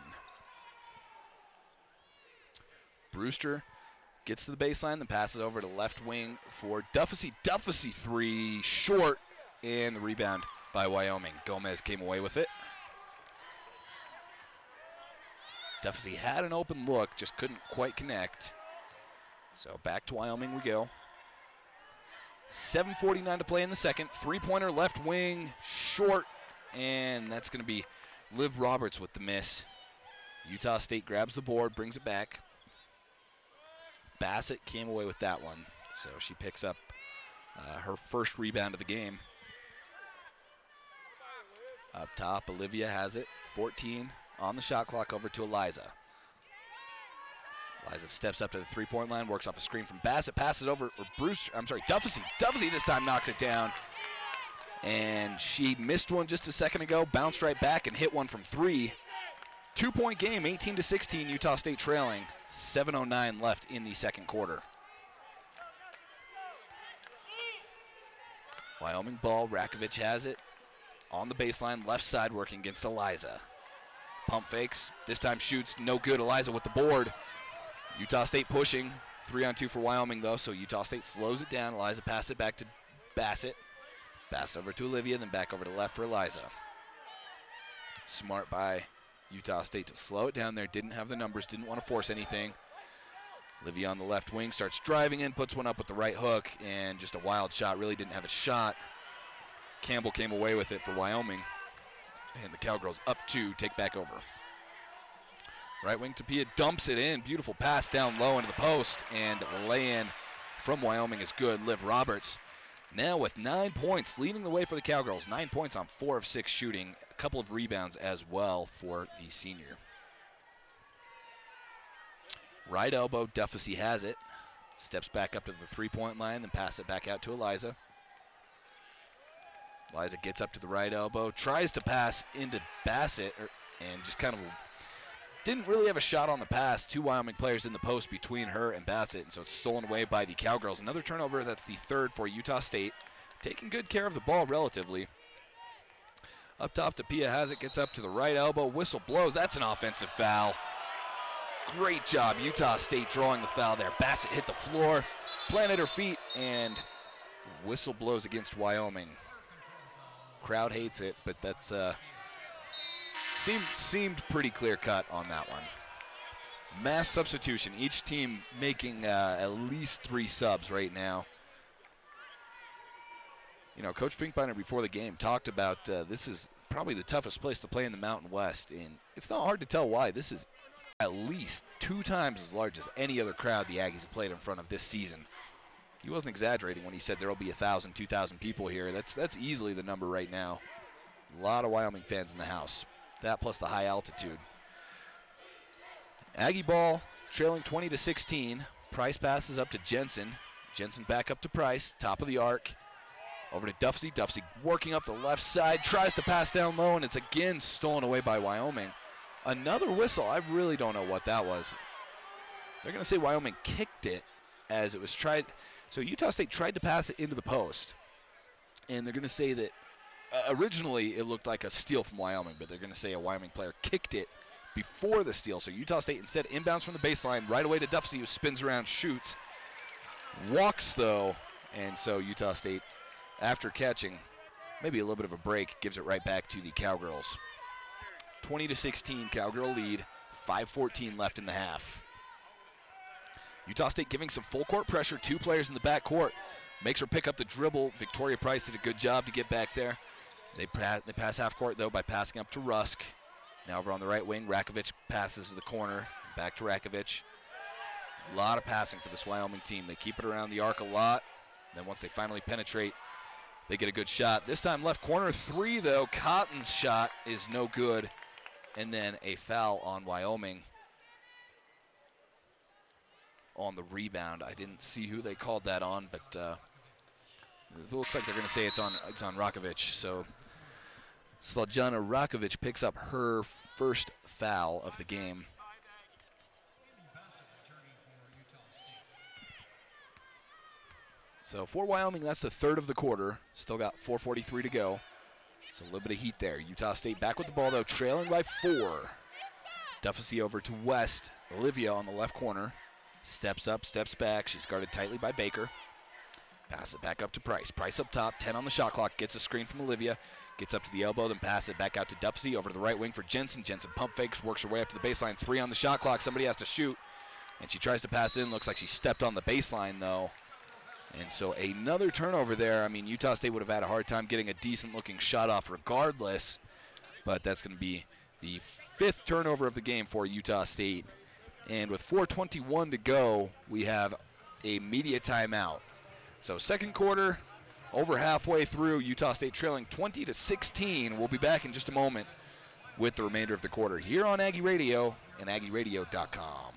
Brewster gets to the baseline, then passes over to left wing for Duffy. Duffy 3, short, and the rebound by Wyoming. Gomez came away with it. Duffy had an open look, just couldn't quite connect. So back to Wyoming we go. 7:49 to play in the second. 3-pointer left wing, short, and that's going to be Liv Roberts with the miss. Utah State grabs the board, brings it back. Bassett came away with that one, so she picks up her first rebound of the game. Up top, Olivia has it, 14 on the shot clock, over to Eliza. Eliza steps up to the 3-point line, works off a screen from Bassett, passes over, or Bruce, I'm sorry, Duffy. Duffy this time knocks it down. And she missed one just a second ago, bounced right back and hit one from 3. 2-point game, 18-16, Utah State trailing. 7:09 left in the second quarter. Wyoming ball, Rakovic has it. On the baseline, left side, working against Eliza. Pump fakes, this time shoots, no good. Eliza with the board. Utah State pushing, 3-on-2 for Wyoming though, so Utah State slows it down. Eliza passes it back to Bassett. Pass over to Olivia, then back over to left for Eliza. Smart by Utah State to slow it down there, didn't have the numbers, didn't want to force anything. Olivia on the left wing starts driving in, puts one up with the right hook, and just a wild shot, really didn't have a shot. Campbell came away with it for Wyoming. And the Cowgirls up 2, take back over. Right wing Tapia dumps it in. Beautiful pass down low into the post. And the lay-in from Wyoming is good. Liv Roberts now with 9 points, leading the way for the Cowgirls. 9 points on 4 of 6 shooting. A couple of rebounds as well for the senior. Right elbow, Duffy has it. Steps back up to the 3-point line, then pass it back out to Eliza. Eliza gets up to the right elbow, tries to pass into Bassett, and just kind of didn't really have a shot on the pass. 2 Wyoming players in the post between her and Bassett, and so it's stolen away by the Cowgirls. Another turnover, that's the 3rd for Utah State. Taking good care of the ball relatively. Up top, Tapia has it, gets up to the right elbow, whistle blows. That's an offensive foul. Great job, Utah State drawing the foul there. Bassett hit the floor, planted her feet, and whistle blows against Wyoming. Crowd hates it, but that's seemed pretty clear cut on that one. Mass substitution, each team making at least 3 subs right now. You know, Coach Finkbeiner before the game talked about this is probably the toughest place to play in the Mountain West, and it's not hard to tell why. This is at least 2 times as large as any other crowd the Aggies have played in front of this season. He wasn't exaggerating when he said there will be 1,000, 2,000 people here. That's easily the number right now. A lot of Wyoming fans in the house. That plus the high altitude. Aggie ball trailing 20-16. Price passes up to Jensen. Jensen back up to Price, top of the arc. Over to Duffy. Duffy working up the left side, tries to pass down low, and it's again stolen away by Wyoming. Another whistle. I really don't know what that was. They're going to say Wyoming kicked it as it was tried. So Utah State tried to pass it into the post. And they're going to say that originally it looked like a steal from Wyoming, but they're going to say a Wyoming player kicked it before the steal. So Utah State instead inbounds from the baseline right away to Duffsey, who spins around, shoots, walks though, and so Utah State, after catching maybe a little bit of a break, gives it right back to the Cowgirls. 20-16 Cowgirl lead, 5:14 left in the half. Utah State giving some full court pressure, 2 players in the back court. Makes her pick up the dribble. Victoria Price did a good job to get back there. They pass half court though by passing up to Rusk. Now over on the right wing, Rakovic passes to the corner, back to Rakovic. A lot of passing for this Wyoming team. They keep it around the arc a lot. Then once they finally penetrate, they get a good shot. This time left corner 3 though. Cotton's shot is no good. And then a foul on Wyoming on the rebound. I didn't see who they called that on, but it looks like they're going to say it's on Rakovic. So Slađana Rakovic picks up her first foul of the game. So for Wyoming, that's the third of the quarter. Still got 4:43 to go. So a little bit of heat there. Utah State back with the ball, though, trailing by 4. Duffsey over to West. Olivia on the left corner. Steps up, steps back. She's guarded tightly by Baker. Pass it back up to Price. Price up top, 10 on the shot clock. Gets a screen from Olivia. Gets up to the elbow, then pass it back out to Duffsey. Over to the right wing for Jensen. Jensen pump fakes, works her way up to the baseline. 3 on the shot clock. Somebody has to shoot. And she tries to pass it in. Looks like she stepped on the baseline, though. And so another turnover there. I mean, Utah State would have had a hard time getting a decent-looking shot off regardless. But that's going to be the 5th turnover of the game for Utah State. And with 4:21 to go, we have a media timeout. So second quarter, over halfway through, Utah State trailing 20-16. We'll be back in just a moment with the remainder of the quarter here on Aggie Radio and AggieRadio.com.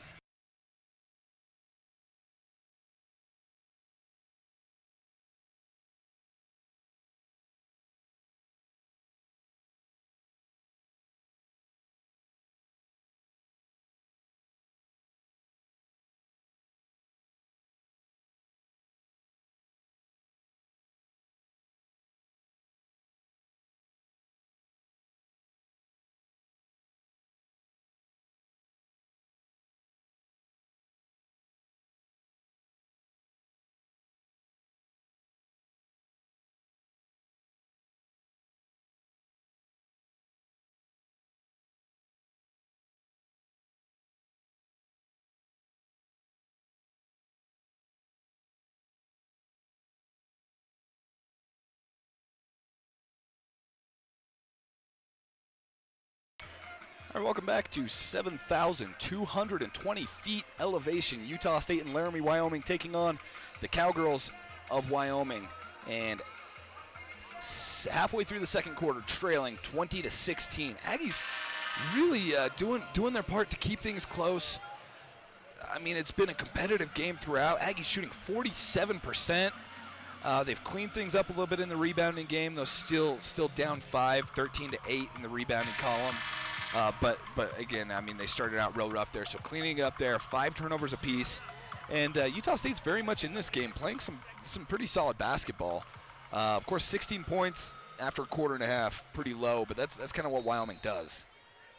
All right, welcome back to 7,220 feet elevation. Utah State and Laramie, Wyoming taking on the Cowgirls of Wyoming. And halfway through the second quarter, trailing 20-16. Aggies really doing their part to keep things close. I mean, it's been a competitive game throughout. Aggies shooting 47%. They've cleaned things up a little bit in the rebounding game, though still down 5, 13-8 in the rebounding column. But again, I mean, they started out real rough there, so cleaning up there, 5 turnovers apiece. And Utah State's very much in this game, playing some pretty solid basketball. Of course, 16 points after a quarter and a half, pretty low, but that's kind of what Wyoming does.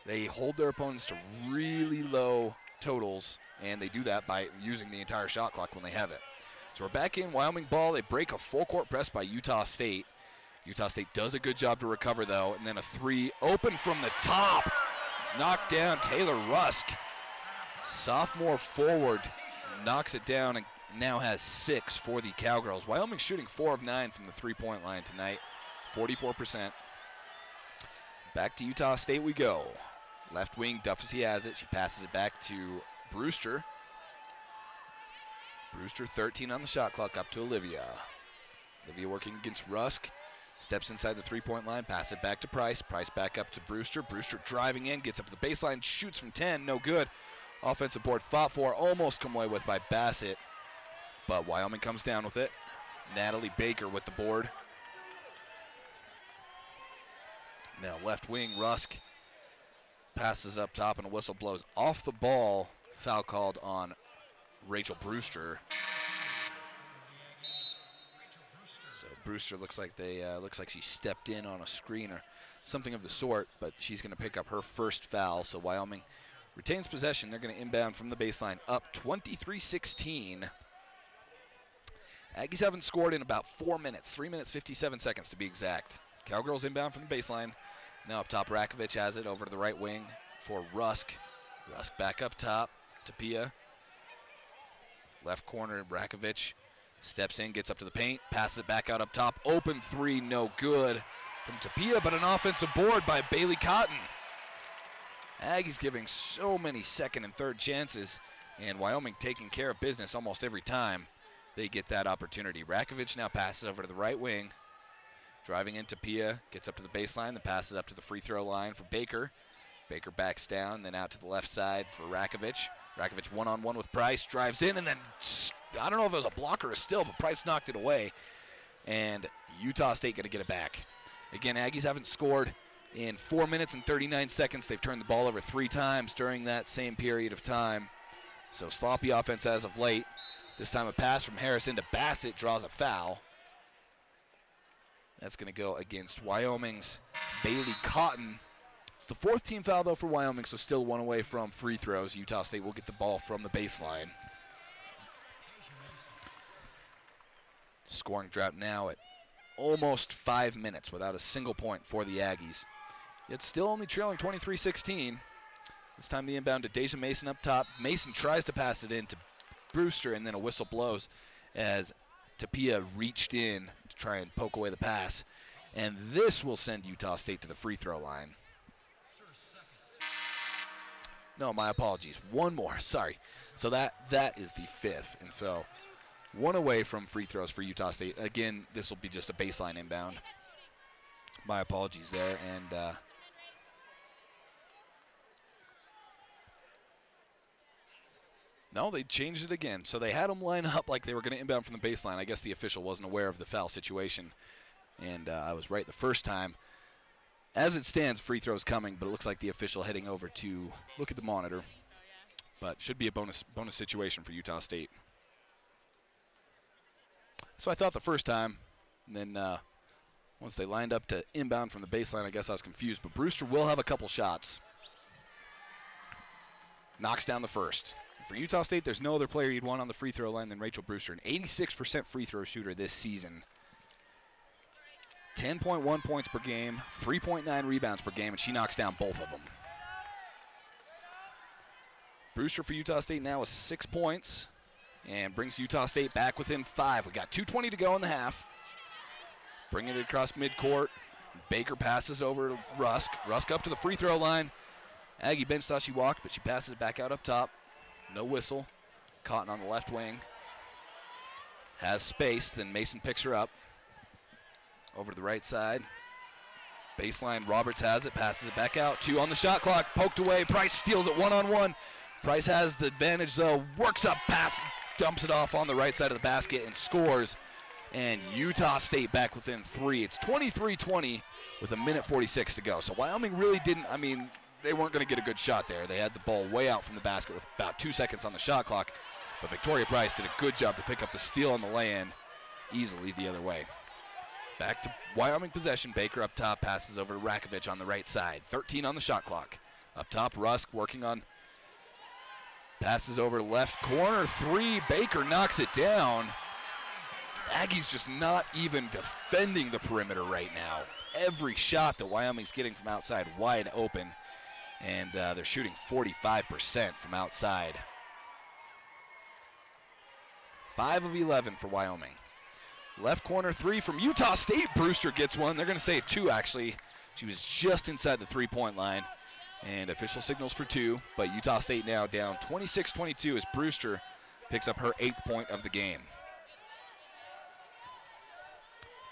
They hold their opponents to really low totals, and they do that by using the entire shot clock when they have it. So we're back in Wyoming ball. They break a full court press by Utah State. Utah State does a good job to recover, though, and then a 3 open from the top. Knocked down Taylor Rusk. Sophomore forward knocks it down and now has 6 for the Cowgirls. Wyoming shooting 4 of 9 from the three-point line tonight, 44%. Back to Utah State we go. Left wing, Duffsey has it. She passes it back to Brewster. Brewster 13 on the shot clock, up to Olivia. Olivia working against Rusk. Steps inside the three-point line, pass it back to Price. Price back up to Brewster. Brewster driving in, gets up to the baseline, shoots from 10, no good. Offensive board fought for, almost come away with by Bassett. But Wyoming comes down with it. Natalie Baker with the board. Now left wing, Rusk passes up top, and a whistle blows off the ball. Foul called on Rachel Brewster. So Brewster looks like she stepped in on a screen or something of the sort, but she's going to pick up her first foul. So Wyoming retains possession. They're going to inbound from the baseline, up 23-16. Aggies haven't scored in about 4 minutes, 3 minutes, 57 seconds to be exact. Cowgirls inbound from the baseline. Now up top, Rakovic has it over to the right wing for Rusk. Rusk back up top, Tapia. Left corner, Rakovic steps in, gets up to the paint, passes it back out up top. Open three, no good from Tapia, but an offensive board by Bailey Cotton. Aggies giving so many second and third chances, and Wyoming taking care of business almost every time they get that opportunity. Rakovic now passes over to the right wing. Driving in Tapia, gets up to the baseline, then passes up to the free throw line for Baker. Baker backs down, then out to the left side for Rakovic. Rakovic one-on-one with Price, drives in, and then, I don't know if it was a block or a steal, but Price knocked it away. And Utah State going to get it back. Again, Aggies haven't scored in 4 minutes and 39 seconds. They've turned the ball over 3 times during that same period of time. So sloppy offense as of late. This time a pass from Harris into Bassett draws a foul. That's going to go against Wyoming's Bailey Cotton. It's the 4th team foul, though, for Wyoming, so still 1 away from free throws. Utah State will get the ball from the baseline. Scoring drought now at almost 5 minutes without a single point for the Aggies. Yet still only trailing 23-16. This time the inbound to Deja Mason up top. Mason tries to pass it in to Brewster, and then a whistle blows as Tapia reached in to try and poke away the pass. And this will send Utah State to the free throw line. No, my apologies. 1 more, sorry. So that is the 5th. And so 1 away from free throws for Utah State. Again, this will be just a baseline inbound. My apologies there. And no, they changed it again. So they had them line up like they were going to inbound from the baseline. I guess the official wasn't aware of the foul situation. And I was right the first time. As it stands, free throws coming, but it looks like the official heading over to look at the monitor. But should be a bonus situation for Utah State. So I thought the first time, and then once they lined up to inbound from the baseline, I guess I was confused. But Brewster will have a couple shots. Knocks down the first. For Utah State, there's no other player you'd want on the free throw line than Rachel Brewster, an 86% free throw shooter this season. 10.1 points per game, 3.9 rebounds per game, and she knocks down both of them. Brewster for Utah State now with 6 points and brings Utah State back within 5. We got 2:20 to go in the half. Bringing it across midcourt. Baker passes over to Rusk. Rusk up to the free throw line. Aggie bench thought she walked, but she passes it back out up top. No whistle. Cotton on the left wing. Has space, then Mason picks her up. Over to the right side. Baseline, Roberts has it, passes it back out. 2 on the shot clock, poked away. Price steals it 1-on-1. Price has the advantage though, works up, pass, dumps it off on the right side of the basket and scores. And Utah State back within 3. It's 23-20 with 1:46 to go. So Wyoming really didn't, they weren't going to get a good shot there. They had the ball way out from the basket with about 2 seconds on the shot clock. But Victoria Price did a good job to pick up the steal on the lay-in easily the other way. Back to Wyoming possession. Baker up top, passes over to Rakovic on the right side. 13 on the shot clock. Up top, Rusk working on, passes over to left corner. 3, Baker knocks it down. Aggies just not even defending the perimeter right now. Every shot that Wyoming's getting from outside wide open, and they're shooting 45% from outside. 5 of 11 for Wyoming. Left corner 3 from Utah State. Brewster gets one. They're going to say 2, actually. She was just inside the 3-point line. And official signals for 2. But Utah State now down 26-22 as Brewster picks up her 8th point of the game.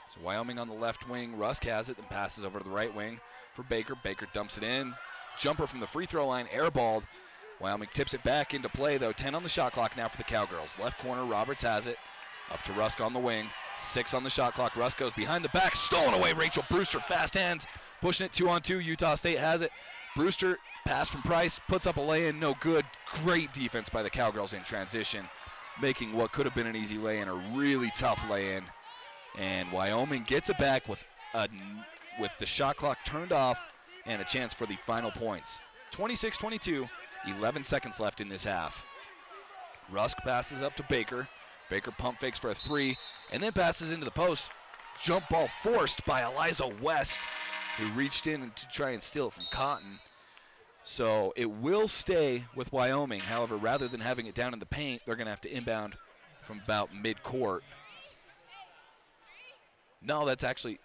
So Wyoming on the left wing. Rusk has it, then passes over to the right wing for Baker. Baker dumps it in. Jumper from the free throw line, airballed. Wyoming tips it back into play, though. 10 on the shot clock now for the Cowgirls. Left corner, Roberts has it. Up to Rusk on the wing. 6 on the shot clock. Rusk goes behind the back. Stolen away. Rachel Brewster, fast hands. Pushing it 2-on-2. Utah State has it. Brewster, pass from Price, puts up a lay-in, no good. Great defense by the Cowgirls in transition, making what could have been an easy lay-in a really tough lay-in. And Wyoming gets it back with the shot clock turned off and a chance for the final points. 26-22, 11 seconds left in this half. Rusk passes up to Baker. Baker pump fakes for a three, and then passes into the post. Jump ball forced by Eliza West, who reached in to try and steal it from Cotton. So it will stay with Wyoming. However, rather than having it down in the paint, they're going to have to inbound from about mid-court. No, that's actually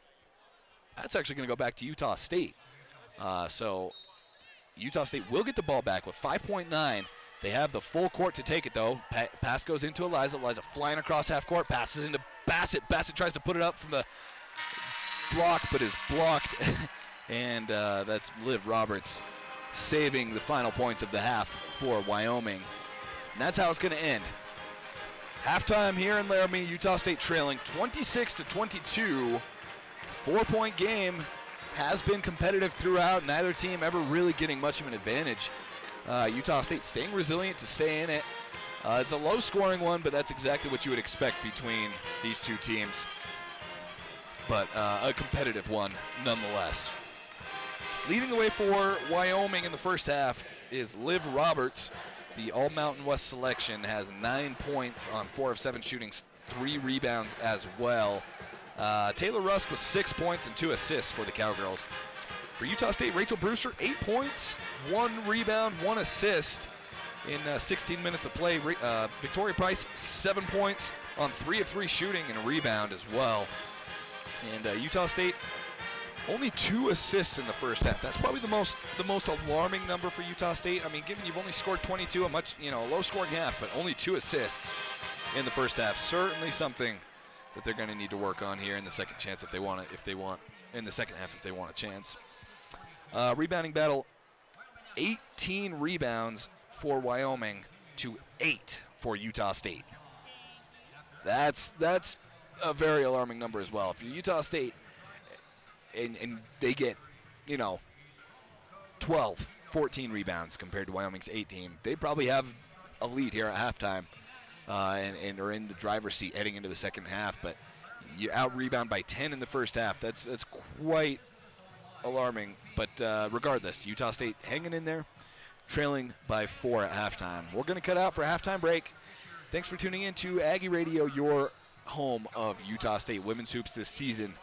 going to go back to Utah State. So Utah State will get the ball back with 5.9. They have the full court to take it, though. Pass goes into Eliza. Eliza flying across half court. Passes into Bassett. Bassett tries to put it up from the block, but is blocked. And that's Liv Roberts saving the final points of the half for Wyoming. And that's how it's going to end. Halftime here in Laramie, Utah State trailing 26-22. 4-point game. Has been competitive throughout. Neither team ever really getting much of an advantage. Utah State staying resilient to stay in it. It's a low-scoring one, but that's exactly what you would expect between these two teams. But a competitive one nonetheless. Leading the way for Wyoming in the first half is Liv Roberts. The All-Mountain West selection has 9 points on 4 of 7 shootings, 3 rebounds as well. Taylor Rusk with 6 points and 2 assists for the Cowgirls. For Utah State, Rachel Brewster, 8 points, 1 rebound, 1 assist in 16 minutes of play. Victoria Price, 7 points on 3 of 3 shooting and a rebound as well. And Utah State, only 2 assists in the first half. That's probably the most alarming number for Utah State. I mean, given you've only scored 22, a low-scoring half, but only 2 assists in the first half. Certainly something that they're going to need to work on here in the second chance in the second half if they want a chance. Rebounding battle, 18 rebounds for Wyoming to 8 for Utah State. That's a very alarming number as well. If you're Utah State and they get, 12, 14 rebounds compared to Wyoming's 18, they probably have a lead here at halftime and are in the driver's seat heading into the second half. But you out-rebound by 10 in the first half. That's quite alarming. But regardless, Utah State hanging in there, trailing by 4 at halftime. We're going to cut out for a halftime break. Thanks for tuning in to Aggie Radio, your home of Utah State women's hoops this season.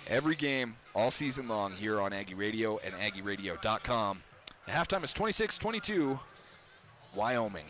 Every game, all season long, here on Aggie Radio and AggieRadio.com. The halftime is 26-22, Wyoming.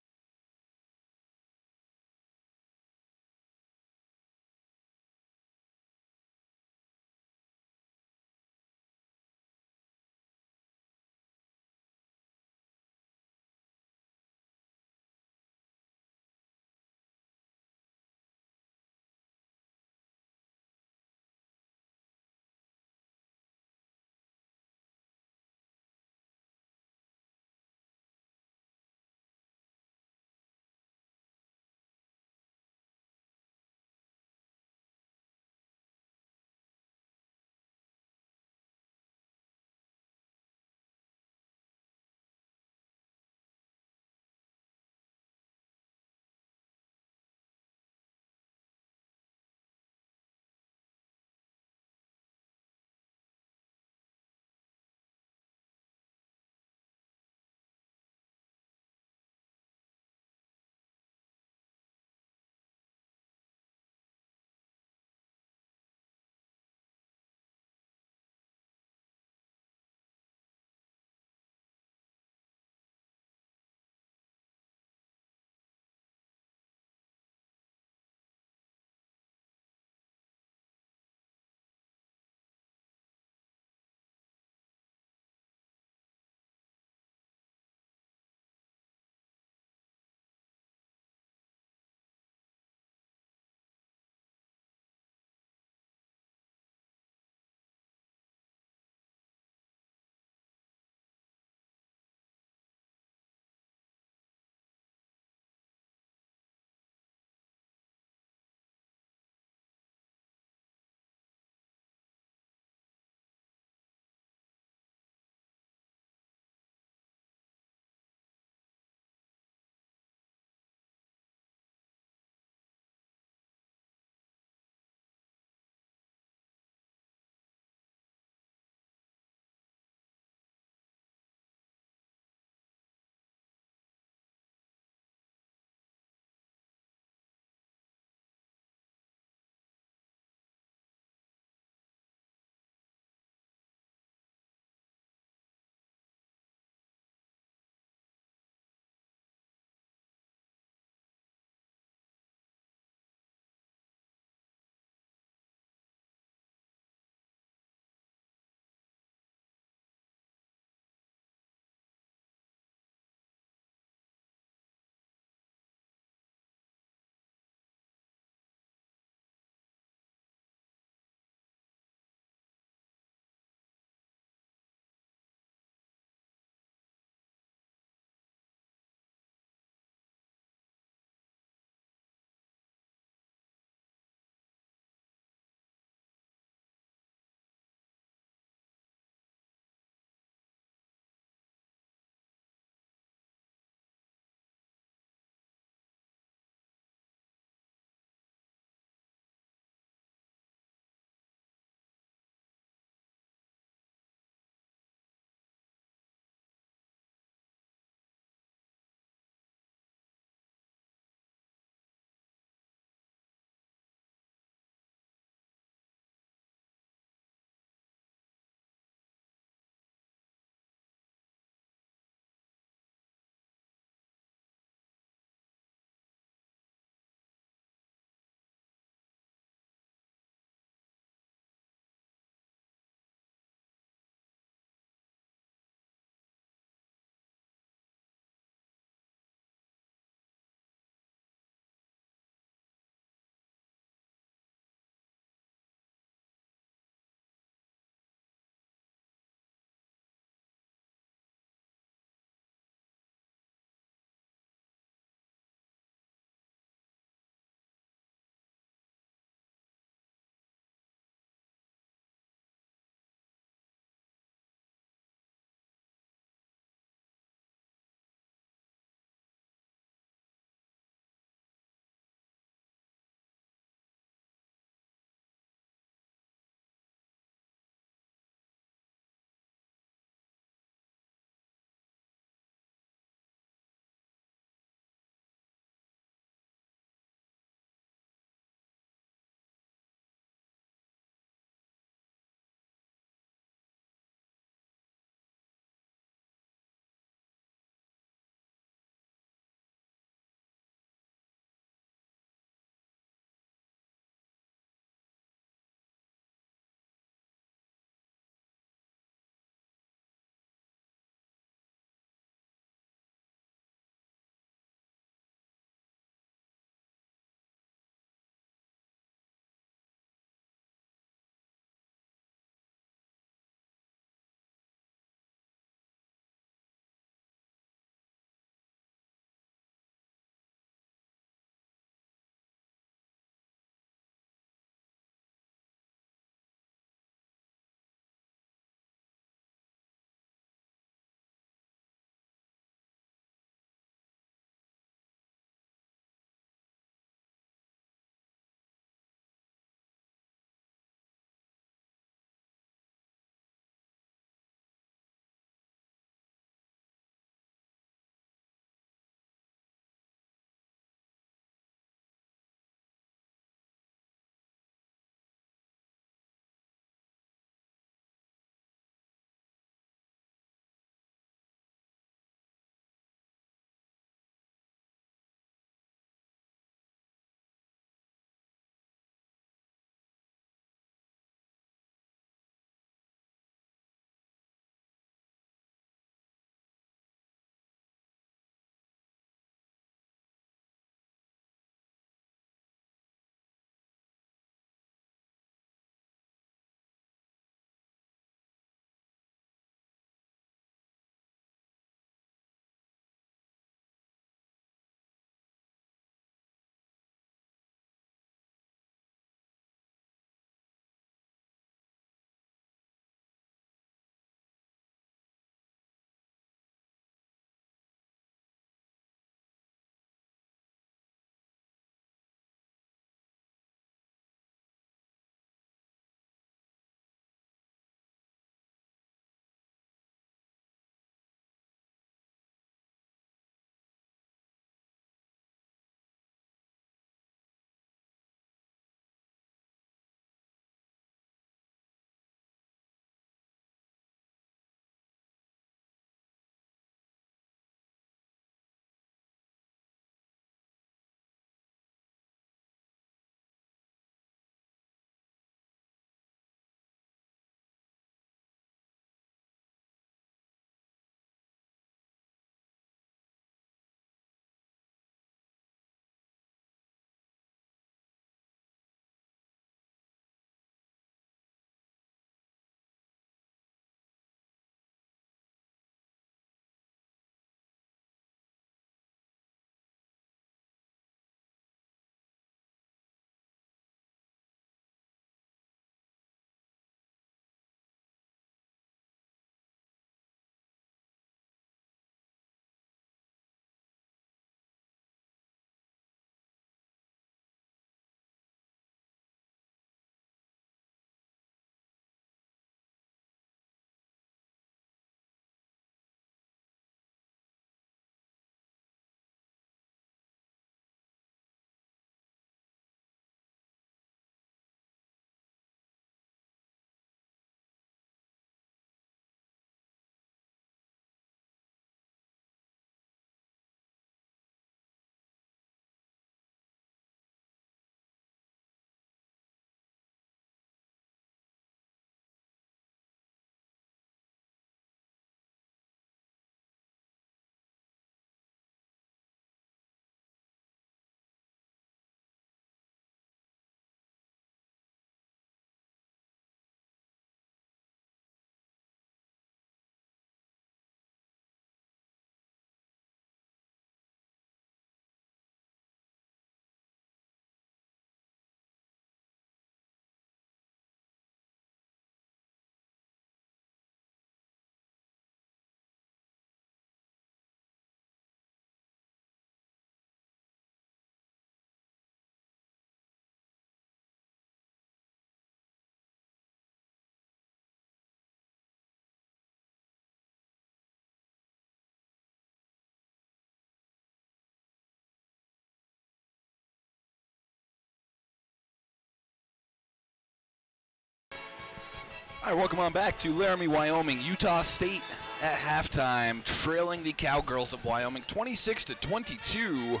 All right, welcome on back to Laramie, Wyoming. Utah State at halftime, trailing the Cowgirls of Wyoming 26-22.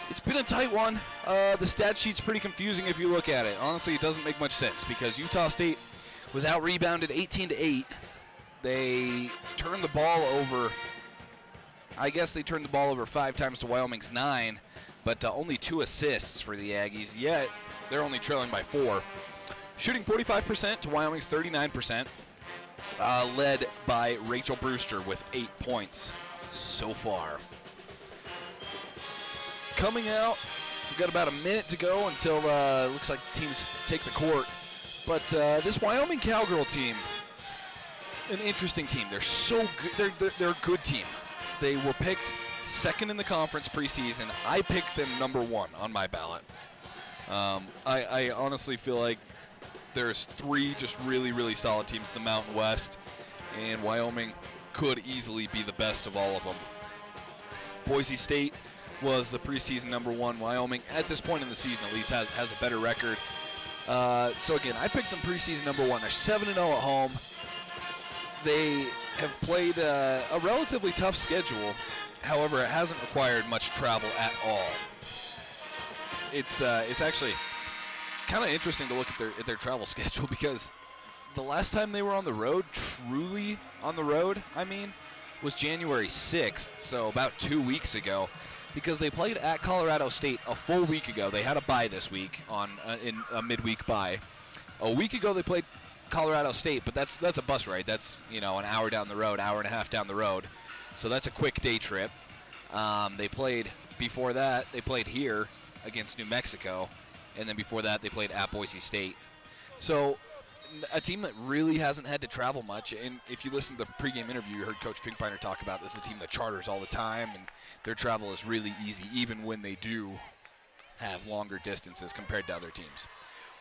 It's been a tight one. The stat sheet's pretty confusing if you look at it. Honestly, it doesn't make much sense because Utah State was out-rebounded 18-8. They turned the ball over. I guess they turned the ball over 5 times to Wyoming's 9, but only 2 assists for the Aggies, yet they're only trailing by 4. Shooting 45% to Wyoming's 39%, led by Rachel Brewster with 8 points so far. Coming out, we've got about a minute to go until it looks like teams take the court. But this Wyoming Cowgirl team, an interesting team. They're so good. They're a good team. They were picked second in the conference preseason. I picked them number 1 on my ballot. I honestly feel like there's 3 just really, really solid teams in the Mountain West, and Wyoming could easily be the best of all of them. Boise State was the preseason number 1. Wyoming, at this point in the season at least, has a better record. So again, I picked them preseason number 1. They're 7-0 at home. They have played a relatively tough schedule. However, it hasn't required much travel at all. It's actually kind of interesting to look at their travel schedule because the last time they were on the road, truly on the road, was January 6th, so about 2 weeks ago, because they played at Colorado State a full week ago. They had a bye this week in a midweek bye. A week ago they played Colorado State, but that's a bus ride. That's an hour down the road, hour and a half down the road. So that's a quick day trip. Before that, they played here against New Mexico, and then before that they played at Boise State. So a team that really hasn't had to travel much, and if you listen to the pregame interview, you heard Coach Finkbeiner talk about this, a team that charters all the time, and their travel is really easy, even when they do have longer distances compared to other teams.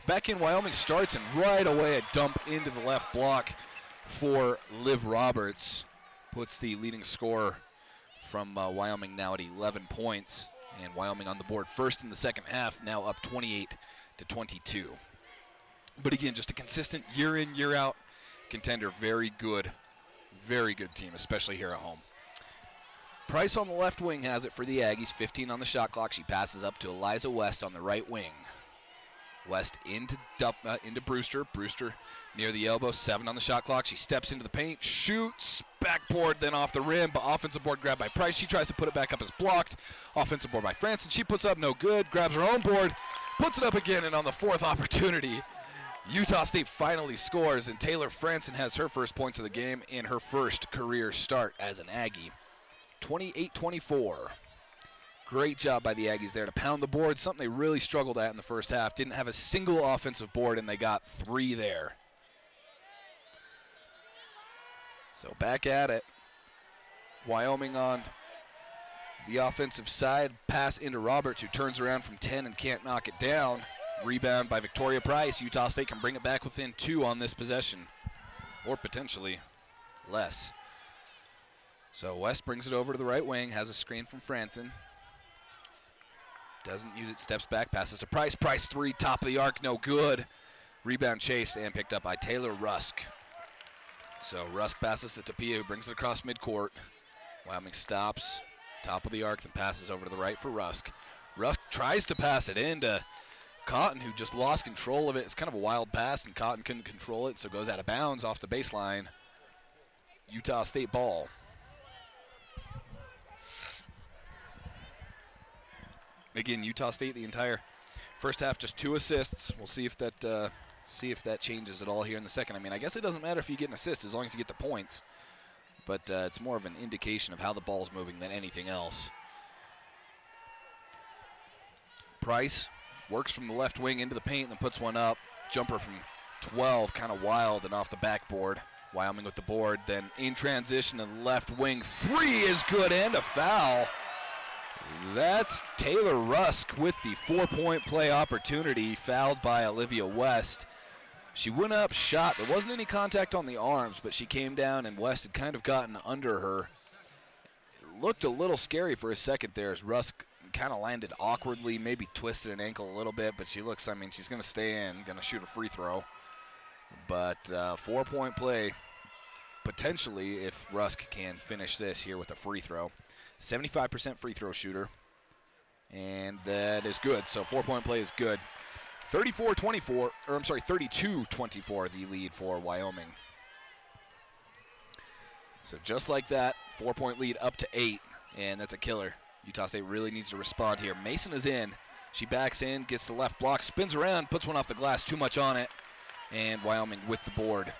Back in Wyoming starts, and right away a dump into the left block for Liv Roberts. Puts the leading scorer from Wyoming now at 11 points. And Wyoming on the board first in the second half, now up 28-22. But again, just a consistent year in, year out contender. Very good team, especially here at home. Price on the left wing has it for the Aggies, 15 on the shot clock. She passes up to Eliza West on the right wing. West into Brewster. Brewster near the elbow, 7 on the shot clock. She steps into the paint, shoots, backboard, then off the rim, but offensive board grabbed by Price. She tries to put it back up as blocked. Offensive board by Franson. She puts up no good, grabs her own board, puts it up again, and on the 4th opportunity, Utah State finally scores, and Taylor Franson has her first points of the game in her first career start as an Aggie. 28-24. Great job by the Aggies there to pound the board, something they really struggled at in the first half. Didn't have a single offensive board, and they got 3 there. So back at it. Wyoming on the offensive side. Pass into Roberts, who turns around from 10 and can't knock it down. Rebound by Victoria Price. Utah State can bring it back within 2 on this possession, or potentially less. So West brings it over to the right wing, has a screen from Franson. Doesn't use it, steps back, passes to Price. Price 3, top of the arc, no good. Rebound chased and picked up by Taylor Rusk. So Rusk passes to Tapia, who brings it across midcourt. Wyoming stops, top of the arc, then passes over to the right for Rusk. Rusk tries to pass it in to Cotton, who just lost control of it. It's kind of a wild pass, and Cotton couldn't control it, so it goes out of bounds off the baseline. Utah State ball. Again, Utah State the entire first half, just 2 assists. We'll see if that changes at all here in the second. I guess it doesn't matter if you get an assist as long as you get the points. But it's more of an indication of how the ball's moving than anything else. Price works from the left wing into the paint and then puts one up. Jumper from 12, kind of wild and off the backboard. Wyoming with the board. Then in transition to the left wing. 3 is good and a foul. That's Taylor Rusk with the 4-point play opportunity, fouled by Olivia West. She went up, shot. There wasn't any contact on the arms, but she came down, and West had kind of gotten under her. It looked a little scary for a second there as Rusk kind of landed awkwardly, maybe twisted an ankle a little bit, but she looks, she's going to stay in, going to shoot a free throw. But 4-point play, potentially, if Rusk can finish this here with a free throw. 75% free throw shooter, and that is good. So 4-point play is good. 32-24 the lead for Wyoming. So just like that, 4-point lead up to 8, and that's a killer. Utah State really needs to respond here. Mason is in. She backs in, gets the left block, spins around, puts one off the glass, too much on it, and Wyoming with the board.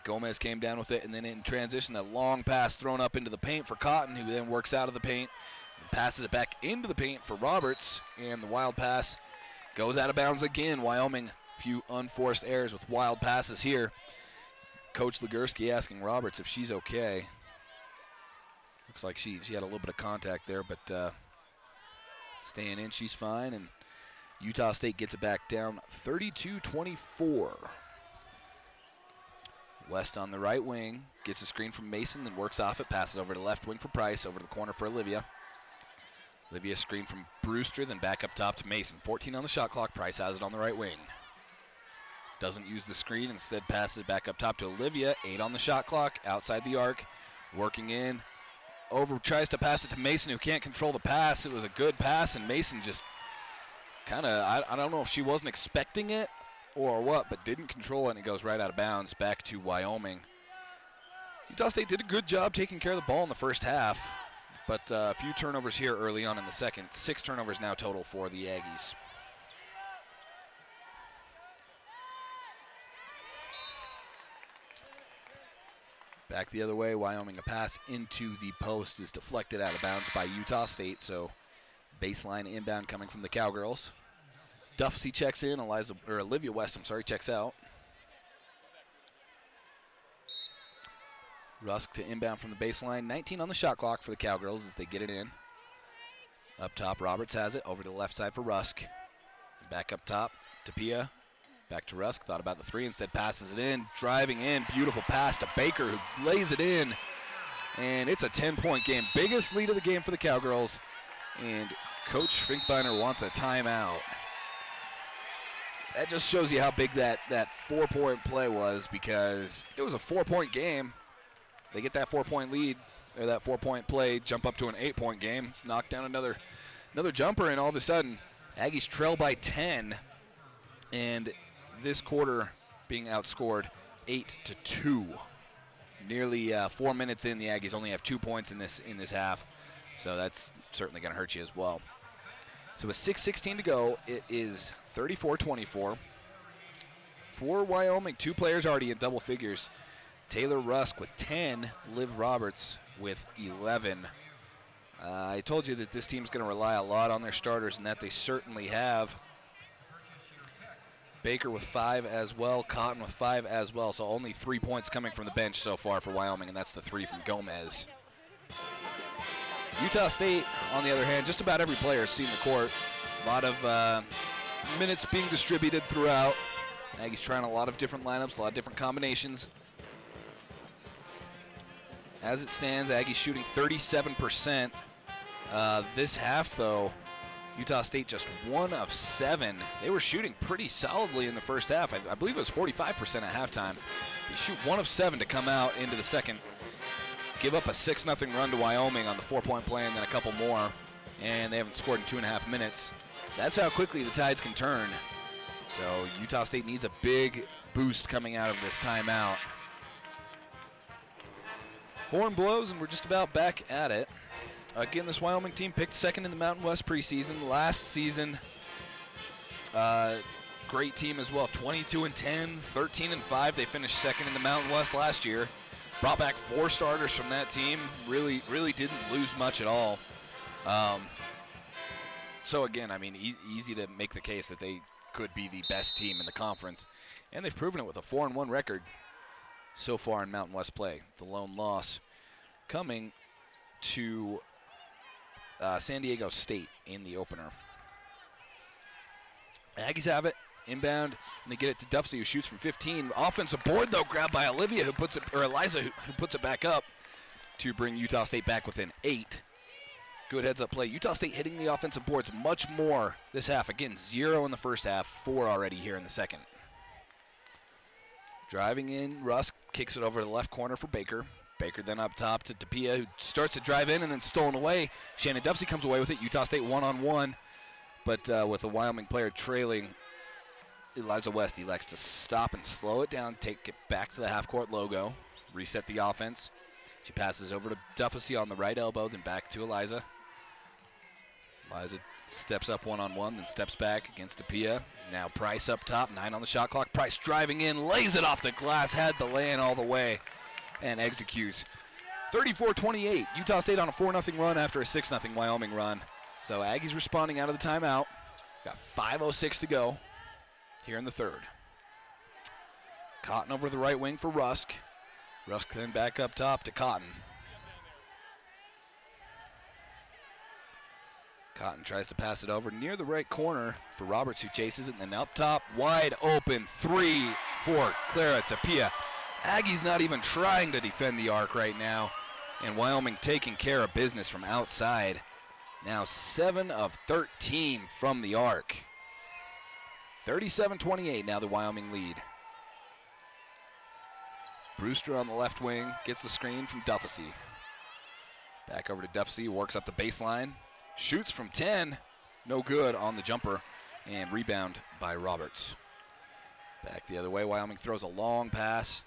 Gomez came down with it, and then in transition, a long pass thrown up into the paint for Cotton, who then works out of the paint and passes it back into the paint for Roberts, and the wild pass goes out of bounds again. Wyoming, a few unforced errors with wild passes here. Coach Legursky asking Roberts if she's okay. Looks like she had a little bit of contact there, but staying in, she's fine, and Utah State gets it back down 32-24. West on the right wing, gets a screen from Mason, then works off it, passes over to the left wing for Price, over to the corner for Olivia. Olivia screen from Brewster, then back up top to Mason. 14 on the shot clock, Price has it on the right wing. Doesn't use the screen, instead passes it back up top to Olivia. 8 on the shot clock, outside the arc, working in. Over, tries to pass it to Mason, who can't control the pass. It was a good pass, and Mason just kind of, I don't know if she wasn't expecting it or what, but didn't control it, and it goes right out of bounds back to Wyoming. Utah State did a good job taking care of the ball in the first half, but a few turnovers here early on in the second. 6 turnovers now total for the Aggies. Back the other way, Wyoming, a pass into the post is deflected out of bounds by Utah State, so baseline inbound coming from the Cowgirls. Duffsey checks in, Olivia West, checks out. Rusk to inbound from the baseline. 19 on the shot clock for the Cowgirls as they get it in. Up top, Roberts has it, over to the left side for Rusk. Back up top, Tapia. Back to Rusk, thought about the 3, instead passes it in, driving in, beautiful pass to Baker, who lays it in. And it's a 10-point game, biggest lead of the game for the Cowgirls. And Coach Finkbeiner wants a timeout. That just shows you how big that 4-point play was, because it was a 4-point game. They get that 4-point lead, or that 4-point play, jump up to an 8-point game, knock down another jumper, and all of a sudden, Aggies trail by 10, and this quarter being outscored 8-2. Nearly 4 minutes in, the Aggies only have 2 points in this half, so that's certainly going to hurt you as well. So with 6:16 to go, it is 34-24. For Wyoming, 2 players already in double figures. Taylor Rusk with 10, Liv Roberts with 11. I told you that this team's going to rely a lot on their starters, and that they certainly have. Baker with 5 as well, Cotton with 5 as well, so only 3 points coming from the bench so far for Wyoming, and that's the 3 from Gomez. Utah State, on the other hand, just about every player has seen the court. A lot of minutes being distributed throughout. Aggies trying a lot of different lineups, a lot of different combinations. As it stands, Aggies shooting 37%. This half, though, Utah State just 1 of 7. They were shooting pretty solidly in the first half. I believe it was 45% at halftime. They shoot 1 of 7 to come out into the second. Give up a 6-0 run to Wyoming on the 4-point play and then a couple more, and they haven't scored in 2.5 minutes. That's how quickly the tides can turn. So Utah State needs a big boost coming out of this timeout. Horn blows, and we're just about back at it. Again, this Wyoming team picked second in the Mountain West preseason. Last season, great team as well. 22-10, 13-5. They finished second in the Mountain West last year. Brought back 4 starters from that team. Really didn't lose much at all. So again, I mean, easy to make the case that they could be the best team in the conference, and they've proven it with a 4-1 record so far in Mountain West play. The lone loss coming to San Diego State in the opener. Aggies have it. Inbound, and they get it to Duffsey, who shoots from 15. Offensive board, though, grabbed by Olivia, who puts it, or Eliza, who puts it back up to bring Utah State back within 8. Good heads-up play. Utah State hitting the offensive boards much more this half. Again, 0 in the first half, 4 already here in the second. Driving in, Rusk kicks it over to the left corner for Baker. Baker then up top to Tapia, who starts to drive in and then stolen away. Shannon Duffsey comes away with it. Utah State one-on-one, but with a Wyoming player trailing, Eliza West elects to stop and slow it down, take it back to the half-court logo, reset the offense. She passes over to Duffsey on the right elbow, then back to Eliza. Eliza steps up one-on-one, then steps back against Tapia. Now Price up top, 9 on the shot clock. Price driving in, lays it off the glass, had the lay-in all the way, and executes. 34-28, Utah State on a 4-0 run after a 6-0 Wyoming run. So Aggies responding out of the timeout. Got 5:06 to go here in the third. Cotton over the right wing for Rusk. Rusk then back up top to Cotton. Cotton tries to pass it over near the right corner for Roberts, who chases it, and then up top, wide open, 3 for Clara Tapia. Aggies not even trying to defend the arc right now, and Wyoming taking care of business from outside. Now 7 of 13 from the arc. 37-28, now the Wyoming lead. Brewster on the left wing gets the screen from Duffsey. Back over to Duffsey, works up the baseline. Shoots from 10, no good on the jumper, and rebound by Roberts. Back the other way, Wyoming throws a long pass,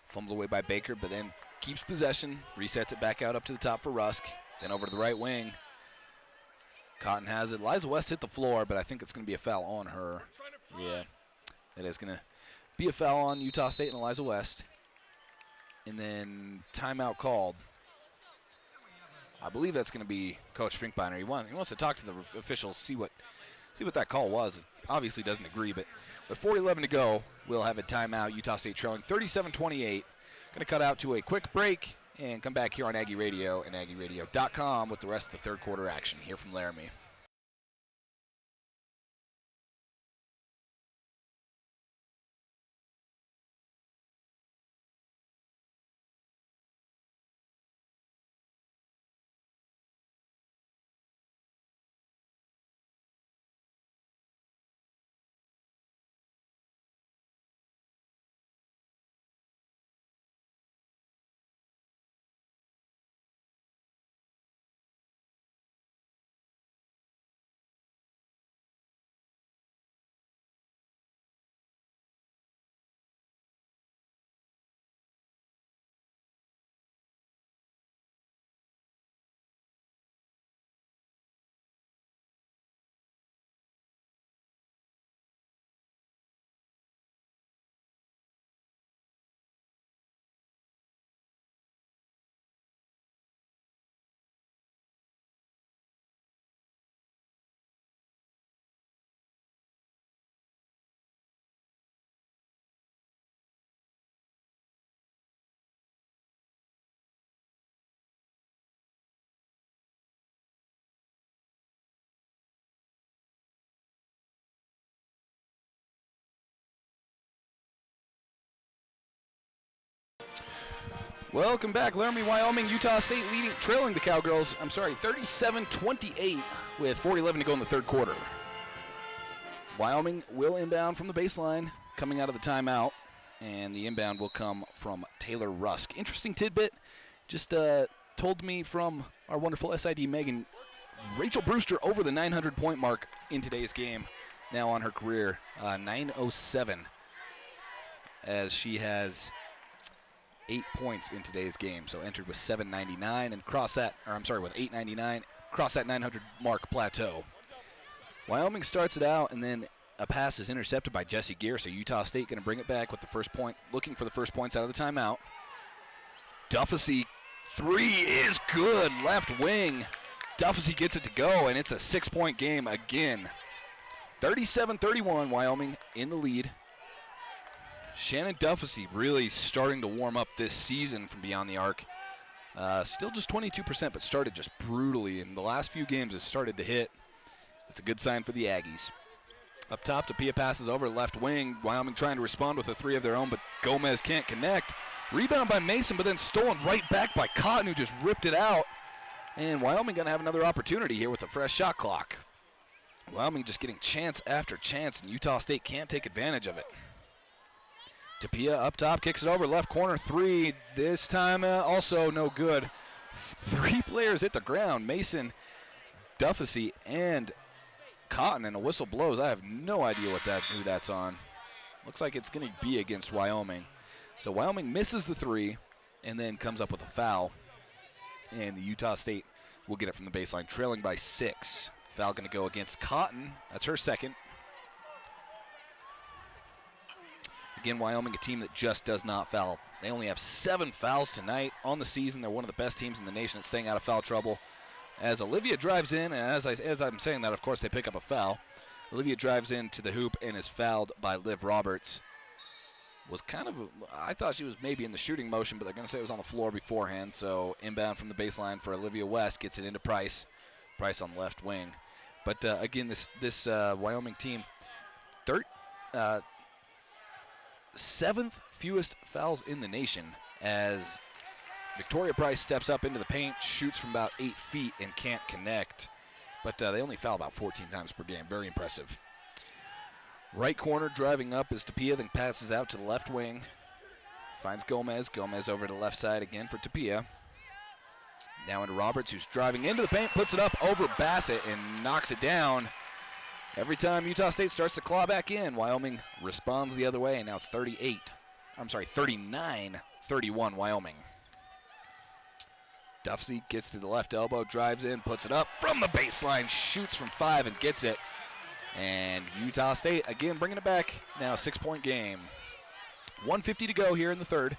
fumbled away by Baker, but then keeps possession, resets it back out up to the top for Rusk, then over to the right wing. Cotton has it. Liza West hit the floor, but I think it's going to be a foul on her. Yeah, it is going to be a foul on Utah State and Eliza West. And then timeout called. I believe that's going to be Coach Finkbeiner. He wants to talk to the officials, see what that call was. Obviously doesn't agree, but with 4:11 to go, we'll have a timeout. Utah State trailing 37-28. Going to cut out to a quick break and come back here on Aggie Radio and AggieRadio.com with the rest of the third quarter action here from Laramie. Welcome back, Laramie, Wyoming. Utah State trailing the Cowgirls, 37-28 with 4:11 to go in the third quarter. Wyoming will inbound from the baseline coming out of the timeout, and the inbound will come from Taylor Rusk. Interesting tidbit, just told me from our wonderful SID Megan, Rachel Brewster over the 900-point mark in today's game, now on her career, 907, as she has 8 points in today's game, so entered with 799 and with 899, cross that 900 mark plateau. Wyoming starts it out, and then a pass is intercepted by Jesse Gear, so Utah State going to bring it back with the first point, looking for the first points out of the timeout. Duffsey, 3 is good, left wing. Duffsey gets it to go, and it's a 6-point game again. 37-31, Wyoming in the lead. Shannon Duffsey really starting to warm up this season from beyond the arc. Still just 22%, but started just brutally. In the last few games, has started to hit. It's a good sign for the Aggies. Up top, Tapia passes over left wing. Wyoming trying to respond with a 3 of their own, but Gomez can't connect. Rebound by Mason, but then stolen right back by Cotton, who just ripped it out. And Wyoming going to have another opportunity here with a fresh shot clock. Wyoming just getting chance after chance, and Utah State can't take advantage of it. Tapia up top, kicks it over, left corner, three. This time also no good. 3 players hit the ground. Mason, Duffy, and Cotton, and a whistle blows. I have no idea who that's on. Looks like it's going to be against Wyoming. So Wyoming misses the 3 and then comes up with a foul. And the Utah State will get it from the baseline, trailing by 6. Foul going to go against Cotton. That's her second. Again, Wyoming, a team that just does not foul. They only have 7 fouls tonight on the season. They're one of the best teams in the nation at staying out of foul trouble. As Olivia drives in, and as I'm saying that, of course, they pick up a foul. Olivia drives into the hoop and is fouled by Liv Roberts. I thought she was maybe in the shooting motion, but they're going to say it was on the floor beforehand. So inbound from the baseline for Olivia West, gets it into Price. Price on the left wing. But again, this Wyoming team, 7th fewest fouls in the nation, as Victoria Price steps up into the paint, shoots from about 8 feet and can't connect. But they only foul about 14 times per game. Very impressive. Right corner driving up is Tapia, then passes out to the left wing. Finds Gomez. Gomez over to the left side again for Tapia. Now into Roberts, who's driving into the paint, puts it up over Bassett and knocks it down. Every time Utah State starts to claw back in, Wyoming responds the other way, and now it's 39-31 Wyoming. Duffy gets to the left elbow, drives in, puts it up from the baseline, shoots from 5 and gets it. And Utah State, again, bringing it back. Now 6-point game. 1:50 to go here in the third.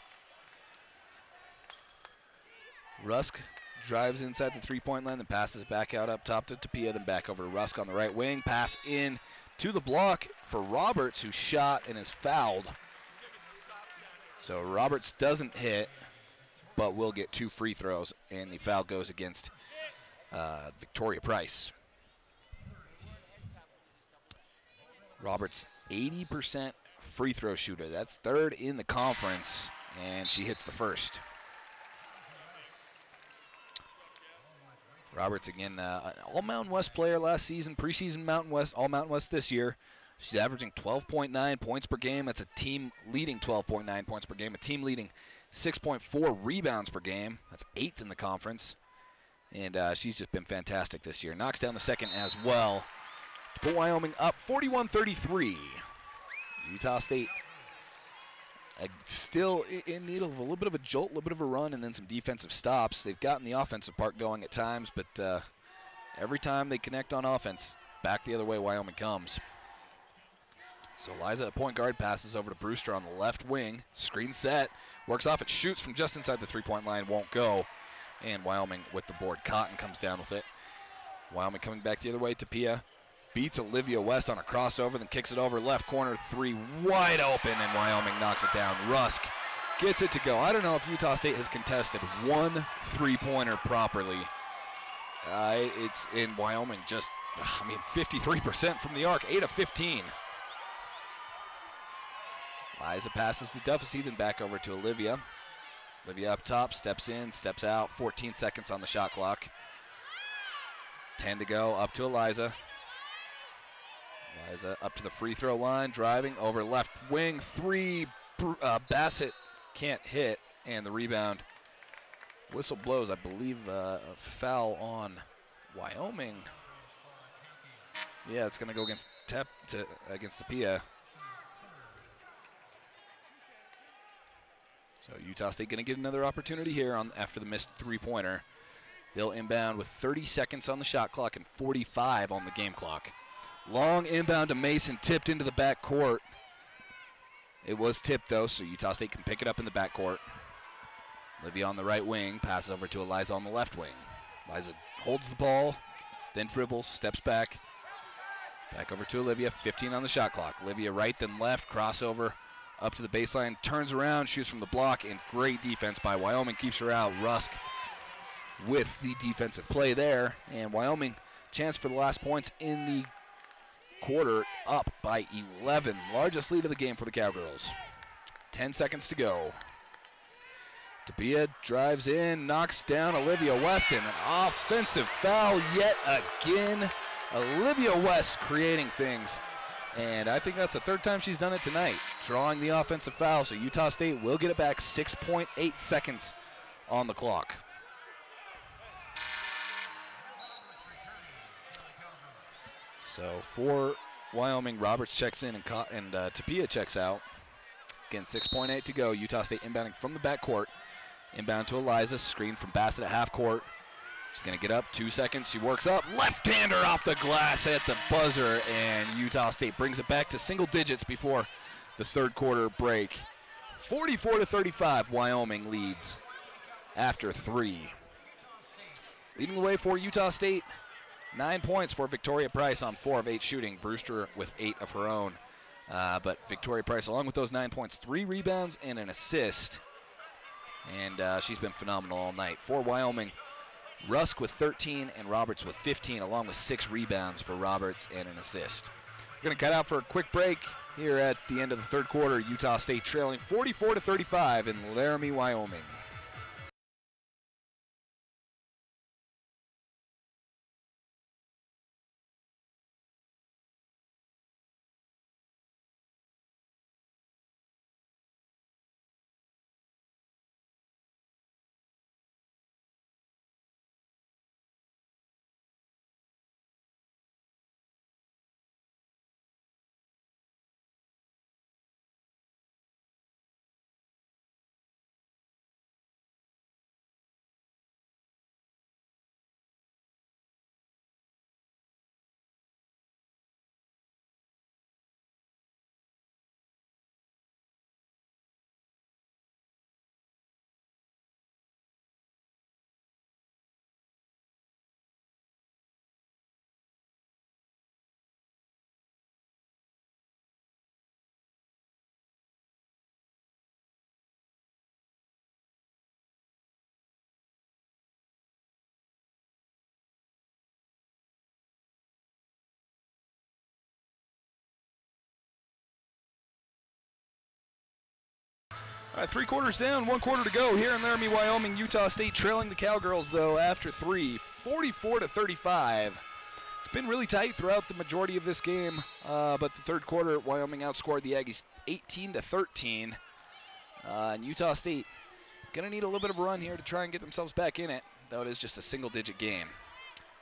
Rusk drives inside the 3-point line, then passes back out up top to Tapia, then back over to Rusk on the right wing. Pass in to the block for Roberts, who shot and is fouled. So Roberts doesn't hit, but will get 2 free throws, and the foul goes against Victoria Price. Roberts, 80% free throw shooter. That's 3rd in the conference, and she hits the first. Roberts, again, an all-Mountain West player last season, preseason Mountain West, all-Mountain West this year. She's averaging 12.9 points per game. That's a team-leading 12.9 points per game, a team-leading 6.4 rebounds per game. That's 8th in the conference. And she's just been fantastic this year. Knocks down the second as well to put Wyoming up 41-33. Utah State still in need of a little bit of a jolt, a little bit of a run, and then some defensive stops. They've gotten the offensive part going at times, but every time they connect on offense, back the other way Wyoming comes. So Liza at point guard, passes over to Brewster on the left wing. Screen set, works off it, shoots from just inside the 3-point line, won't go. And Wyoming with the board. Cotton comes down with it. Wyoming coming back the other way. Tapia beats Olivia West on a crossover, then kicks it over left corner, 3 wide open, and Wyoming knocks it down. Rusk gets it to go. I don't know if Utah State has contested 1 3-pointer properly. It's in Wyoming, 53% from the arc, 8 of 15. Liza passes to Duffy, then back over to Olivia. Olivia up top, steps in, steps out, 14 seconds on the shot clock. 10 to go, up to Eliza. Eliza up to the free throw line, driving over left wing, 3. Bassett can't hit, and the rebound. Whistle blows, I believe, a foul on Wyoming. Yeah, it's going to go against Tapia. So Utah State going to get another opportunity here after the missed 3-pointer. They'll inbound with 30 seconds on the shot clock and 45 on the game clock. Long inbound to Mason, tipped into the back court. It was tipped, though, so Utah State can pick it up in the back court. Olivia on the right wing, passes over to Eliza on the left wing. Eliza holds the ball, then dribbles, steps back. Back over to Olivia, 15 on the shot clock. Olivia right, then left, crossover. Up to the baseline, turns around, shoots from the block, and great defense by Wyoming, keeps her out. Rusk with the defensive play there, and Wyoming, chance for the last points in the quarter, up by 11. Largest lead of the game for the Cowgirls. 10 seconds to go. Tapia drives in, knocks down Olivia West, and an offensive foul yet again. Olivia West creating things And I think that's the third time she's done it tonight, drawing the offensive foul. So Utah State will get it back, 6.8 seconds on the clock. So for Wyoming, Roberts checks in and Tapia checks out. Again, 6.8 to go. Utah State inbounding from the backcourt. Inbound to Eliza, screen from Bassett at half court. She's going to get up, 2 seconds. She works up, left-hander off the glass at the buzzer, and Utah State brings it back to single digits before the third quarter break. 44-35, Wyoming leads after 3. Leading the way for Utah State, 9 points for Victoria Price on 4 of 8 shooting. Brewster with 8 of her own. But Victoria Price, along with those 9 points, 3 rebounds and an assist. And she's been phenomenal all night. For Wyoming, Rusk with 13 and Roberts with 15, along with 6 rebounds for Roberts and an assist. We're going to cut out for a quick break here at the end of the third quarter. Utah State trailing 44-35 in Laramie, Wyoming. All right, 3 quarters down, 1 quarter to go here in Laramie, Wyoming. Utah State trailing the Cowgirls, though, after 3, 44-35. It's been really tight throughout the majority of this game, but the third quarter, Wyoming outscored the Aggies 18-13. And Utah State going to need a little bit of a run here to try and get themselves back in it, though it is just a single-digit game.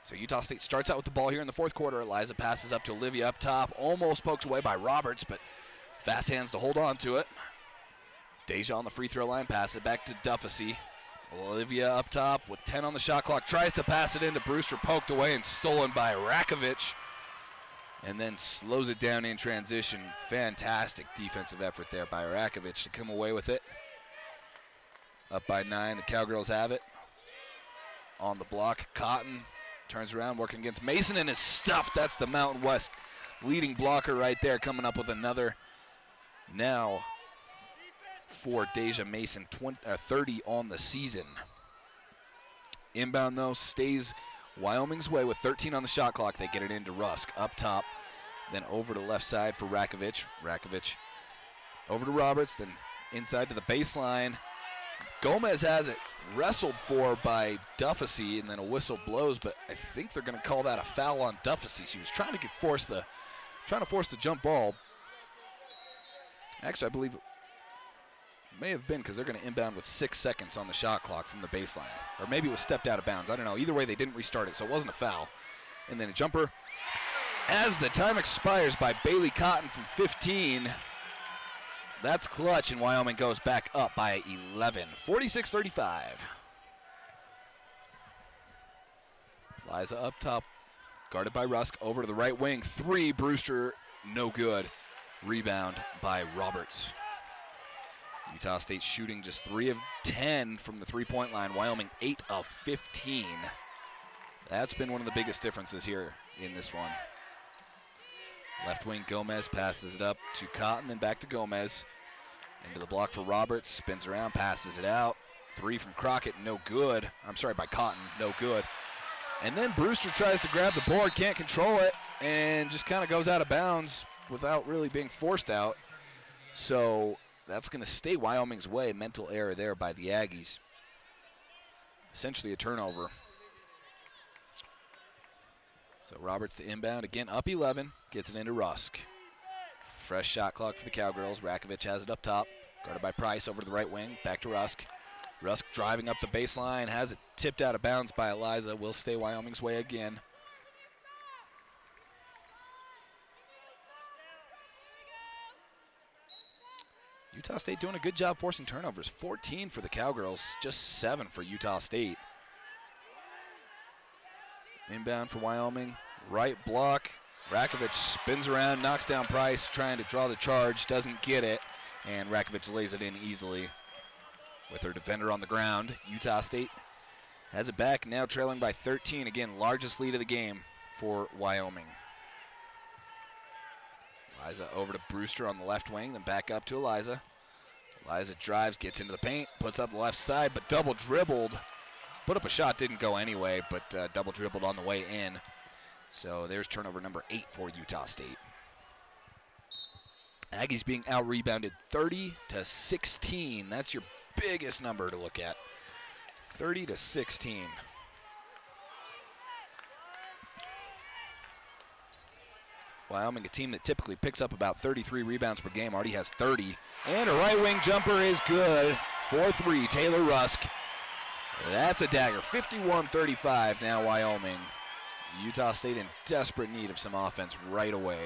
So Utah State starts out with the ball here in the fourth quarter. Eliza passes up to Olivia up top, almost poked away by Roberts, but fast hands to hold on to it. Deja on the free throw line, pass it back to Dufficy. Olivia up top with 10 on the shot clock, tries to pass it into Brewster, poked away and stolen by Rakovic, and then slows it down in transition. Fantastic defensive effort there by Rakovic to come away with it. Up by 9, the Cowgirls have it. On the block, Cotton turns around, working against Mason and is stuffed. That's the Mountain West leading blocker right there, coming up with another. Now for Deja Mason, 30 on the season. Inbound, though, stays Wyoming's way with 13 on the shot clock. They get it into Rusk up top, then over to left side for Rakovic. Rakovic over to Roberts, then inside to the baseline. Gomez has it wrestled for by Dufficy, and then a whistle blows, but I think they're going to call that a foul on Dufficy. She was trying to force the jump ball. Actually, I believe it may have been because they're going to inbound with 6 seconds on the shot clock from the baseline. Or maybe it was stepped out of bounds. I don't know. Either way, they didn't restart it, so it wasn't a foul. And then a jumper as the time expires by Bailey Cotton from 15. That's clutch, and Wyoming goes back up by 11, 46-35. Liza up top, guarded by Rusk, over to the right wing. 3, Brewster, no good. Rebound by Roberts. Utah State shooting just 3 of 10 from the three-point line. Wyoming 8 of 15. That's been one of the biggest differences here in this one. Left wing Gomez passes it up to Cotton, then back to Gomez. Into the block for Roberts, spins around, passes it out. 3 from Crockett, no good. I'm sorry, by Cotton, no good. And then Brewster tries to grab the board, can't control it, and just kind of goes out of bounds without really being forced out. So that's going to stay Wyoming's way. Mental error there by the Aggies. Essentially a turnover. So Roberts to inbound, again up 11, gets it into Rusk. fresh shot clock for the Cowgirls. Rakovic has it up top, guarded by Price over to the right wing, back to Rusk. Rusk driving up the baseline, has it tipped out of bounds by Eliza. Will stay Wyoming's way again. Utah State doing a good job forcing turnovers. 14 for the Cowgirls, just 7 for Utah State. Inbound for Wyoming, right block. Rakovic spins around, knocks down Price, trying to draw the charge, doesn't get it, and Rakovic lays it in easily with her defender on the ground. Utah State has it back, now trailing by 13. Again, largest lead of the game for Wyoming. Eliza over to Brewster on the left wing, then back up to Eliza. Eliza drives, gets into the paint, puts up the left side, but double dribbled. Put up a shot, didn't go anyway, but double dribbled on the way in. So there's turnover number 8 for Utah State. Aggies being out-rebounded 30-16. That's your biggest number to look at. 30-16. Wyoming, a team that typically picks up about 33 rebounds per game, already has 30. And a right wing jumper is good. 4-3, Taylor Rusk. That's a dagger. 51-35 now Wyoming. Utah State in desperate need of some offense right away.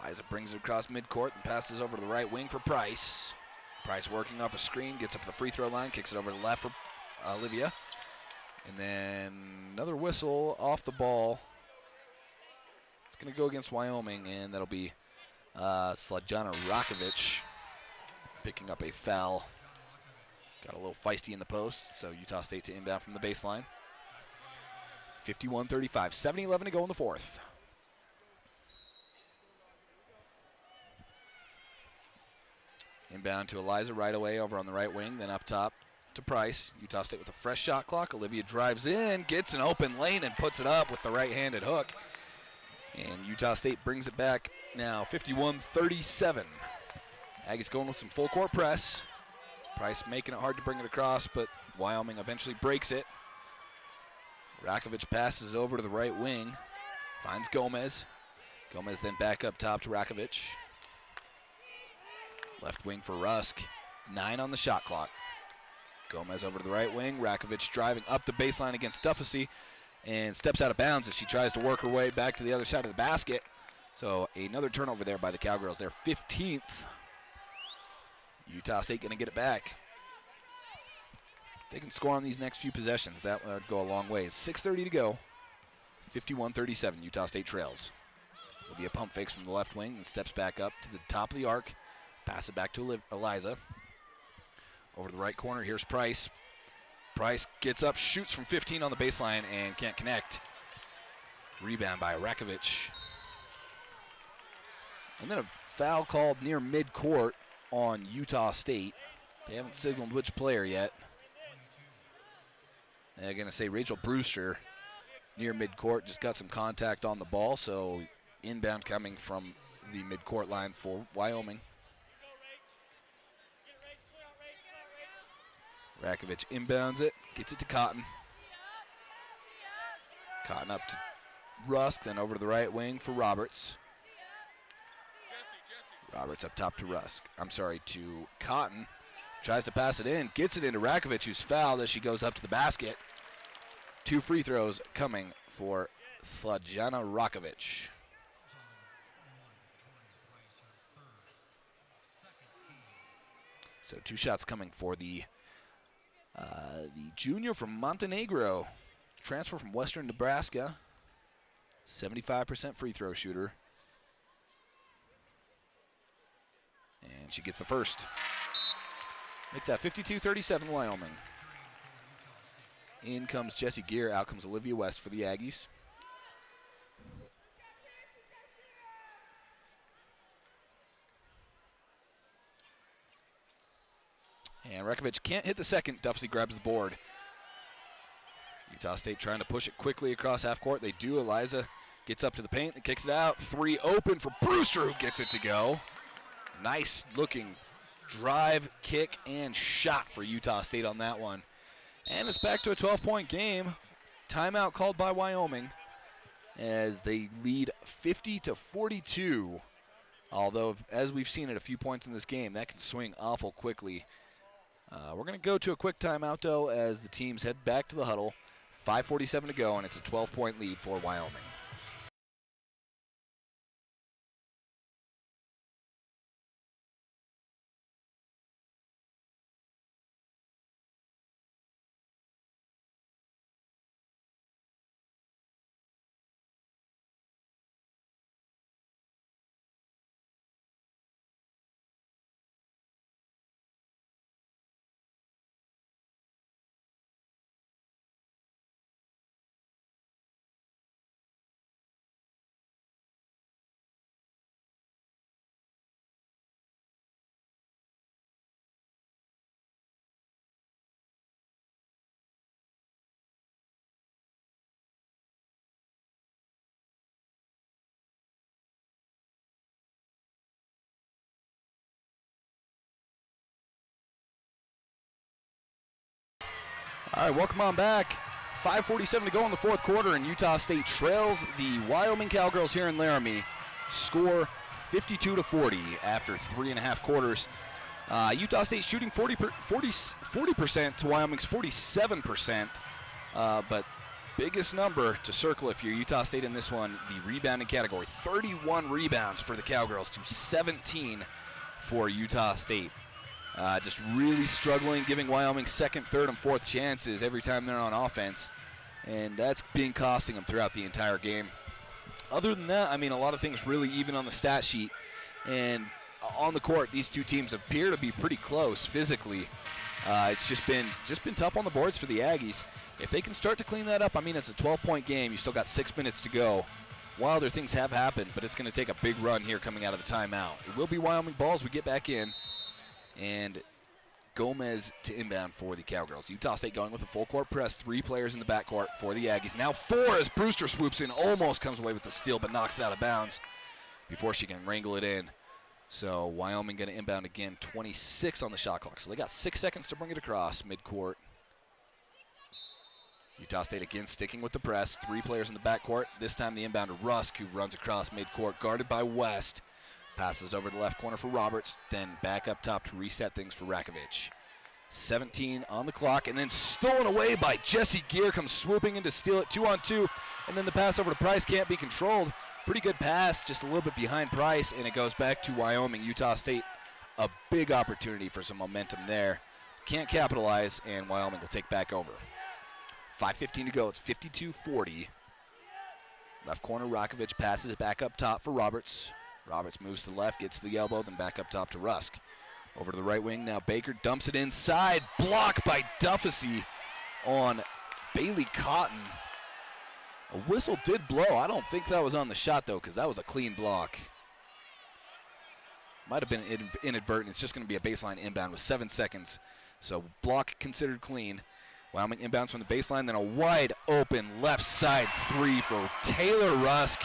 Eliza brings it across midcourt and passes over to the right wing for Price. Price working off a screen, gets up to the free throw line, kicks it over to the left for Olivia. And then another whistle off the ball. It's going to go against Wyoming, and that'll be Slađana Rakovic picking up a foul. Got a little feisty in the post, so Utah State to inbound from the baseline. 51-35, 7-11 to go in the fourth. Inbound to Eliza right away over on the right wing, then up top to Price. Utah State with a fresh shot clock. Olivia drives in, gets an open lane, and puts it up with the right-handed hook. And Utah State brings it back now, 51-37. Aggies going with some full court press. Price making it hard to bring it across, but Wyoming eventually breaks it. Rakovic passes over to the right wing, finds Gomez. Gomez then back up top to Rakovic. Left wing for Rusk, 9 on the shot clock. Gomez over to the right wing, Rakovic driving up the baseline against Duffusy and steps out of bounds as she tries to work her way back to the other side of the basket. So another turnover there by the Cowgirls. They're 15th. Utah State going to get it back. If they can score on these next few possessions, that would go a long way. 6:30 to go. 51-37, Utah State trails. Olivia pump fakes from the left wing and steps back up to the top of the arc. Pass it back to Eliza. Over to the right corner, here's Price. Price gets up, shoots from 15 on the baseline and can't connect. Rebound by Rakovic. And then a foul called near midcourt on Utah State. They haven't signaled which player yet. They're going to say Rachel Brewster near midcourt, just got some contact on the ball, so inbound coming from the midcourt line for Wyoming. Rakovic inbounds it, gets it to Cotton. Cotton up to Rusk, then over to the right wing for Roberts. Roberts up top to Rusk. I'm sorry, to Cotton. Tries to pass it in, gets it into Rakovic, who's fouled as she goes up to the basket. 2 free throws coming for Slađana Rakovic. So 2 shots coming for the junior from Montenegro, transfer from Western Nebraska, 75% free throw shooter. And she gets the first. Make that 52-37 Wyoming. In comes Jessie Gear, out comes Olivia West for the Aggies. And Rakovic can't hit the second. Duffusy grabs the board. Utah State trying to push it quickly across half court. They do. Eliza gets up to the paint and kicks it out. 3 open for Brewster, who gets it to go. Nice looking drive, kick, and shot for Utah State on that one. And it's back to a 12-point game. Timeout called by Wyoming. as they lead 50-42. Although, as we've seen at a few points in this game, that can swing awful quickly. We're going to go to a quick timeout, though, as the teams head back to the huddle. 5:47 to go, and it's a 12-point lead for Wyoming. All right, welcome on back. 5:47 to go in the fourth quarter, and Utah State trails the Wyoming Cowgirls here in Laramie. Score 52-40 after 3.5 quarters. Utah State shooting 40% to Wyoming's 47%. But biggest number to circle if you're Utah State in this one, the rebounding category. 31 rebounds for the Cowgirls to 17 for Utah State. Just really struggling, giving Wyoming second, third, and fourth chances every time they're on offense. And that's been costing them throughout the entire game. Other than that, I mean, a lot of things really even on the stat sheet. And on the court, these two teams appear to be pretty close physically. It's just been tough on the boards for the Aggies. If they can start to clean that up, I mean, it's a 12-point game. You still got 6 minutes to go. Wilder things have happened, but it's going to take a big run here coming out of the timeout. It will be Wyoming ball as we get back in. And Gomez to inbound for the Cowgirls. Utah State going with a full court press. 3 players in the backcourt for the Aggies. Now 4 as Brewster swoops in, almost comes away with the steal, but knocks it out of bounds before she can wrangle it in. So Wyoming going to inbound again, 26 on the shot clock. So they got 6 seconds to bring it across midcourt. Utah State again sticking with the press. 3 players in the backcourt. This time the inbounder Rusk, who runs across midcourt, guarded by West. Passes over the left corner for Roberts, then back up top to reset things for Rakovic. 17 on the clock, and then stolen away by Jesse Gear, comes swooping in to steal it, 2-on-2, and then the pass over to Price can't be controlled. Pretty good pass, just a little bit behind Price, and it goes back to Wyoming. Utah State, a big opportunity for some momentum there. Can't capitalize, and Wyoming will take back over. 5:15 to go, it's 52-40. Left corner, Rakovic passes it back up top for Roberts. Roberts moves to the left, gets to the elbow, then back up top to Rusk. Over to the right wing now, Baker dumps it inside. Blocked by Duffesey on Bailey Cotton. A whistle did blow. I don't think that was on the shot, though, because that was a clean block. Might have been inadvertent. It's just going to be a baseline inbound with 7 seconds. So block considered clean. Wyoming inbounds from the baseline, then a wide open left side 3 for Taylor Rusk.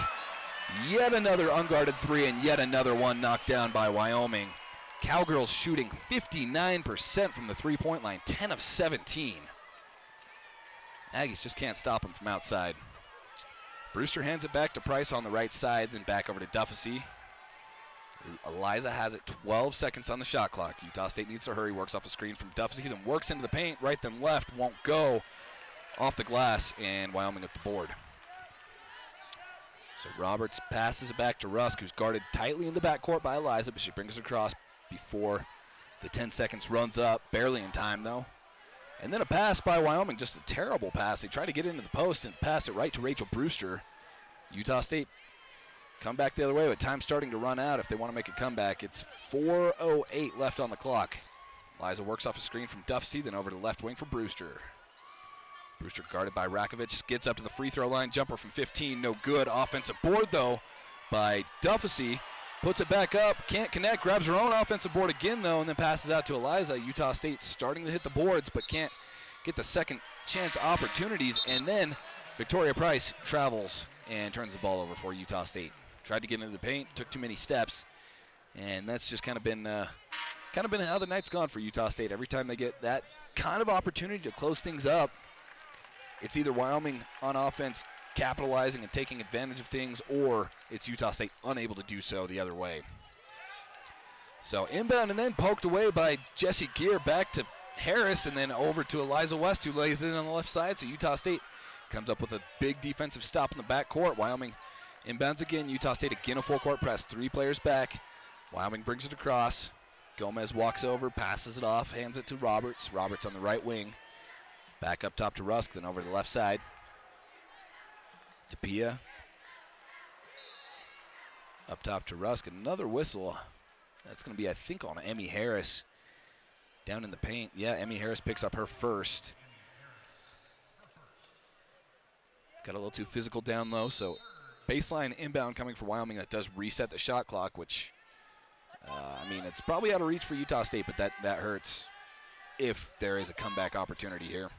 Yet another unguarded 3 and yet another one knocked down by Wyoming. Cowgirls shooting 59% from the three-point line, 10 of 17. Aggies just can't stop them from outside. Brewster hands it back to Price on the right side, then back over to Duffesey. Eliza has it, 12 seconds on the shot clock. Utah State needs to hurry, works off a screen from Duffesey, then works into the paint, right then left, won't go. Off the glass, and Wyoming with the board. So Roberts passes it back to Rusk, who's guarded tightly in the backcourt by Eliza, but she brings it across before the 10 seconds runs up. Barely in time, though. And then a pass by Wyoming, just a terrible pass. They tried to get into the post and passed it right to Rachel Brewster. Utah State come back the other way, but time's starting to run out if they want to make a comeback. It's 4:08 left on the clock. Eliza works off a screen from Duffesey, then over to the left wing for Brewster. Brewster guarded by Rakovic, skids up to the free throw line, jumper from 15, no good. Offensive board, though, by Duffesey. Puts it back up, can't connect, grabs her own offensive board again, though, and then passes out to Eliza. Utah State starting to hit the boards, but can't get the second chance opportunities. And then Victoria Price travels and turns the ball over for Utah State. Tried to get into the paint, took too many steps, and that's just kind of been how the night's gone for Utah State. Every time they get that kind of opportunity to close things up, it's either Wyoming on offense capitalizing and taking advantage of things, or it's Utah State unable to do so the other way. So inbound and then poked away by Jessie Gear, back to Harris, and then over to Eliza West, who lays it in on the left side. So Utah State comes up with a big defensive stop in the backcourt. Wyoming inbounds again. Utah State again a full-court press. 3 players back. Wyoming brings it across. Gomez walks over, passes it off, hands it to Roberts. Roberts on the right wing. Back up top to Rusk, then over to the left side. Tapia. Up top to Rusk. Another whistle. That's going to be, I think, on Emmy Harris. Down in the paint. Yeah, Emmy Harris picks up her first. Got a little too physical down low, so baseline inbound coming for Wyoming. That does reset the shot clock, which, I mean, it's probably out of reach for Utah State, but that hurts if there is a comeback opportunity here.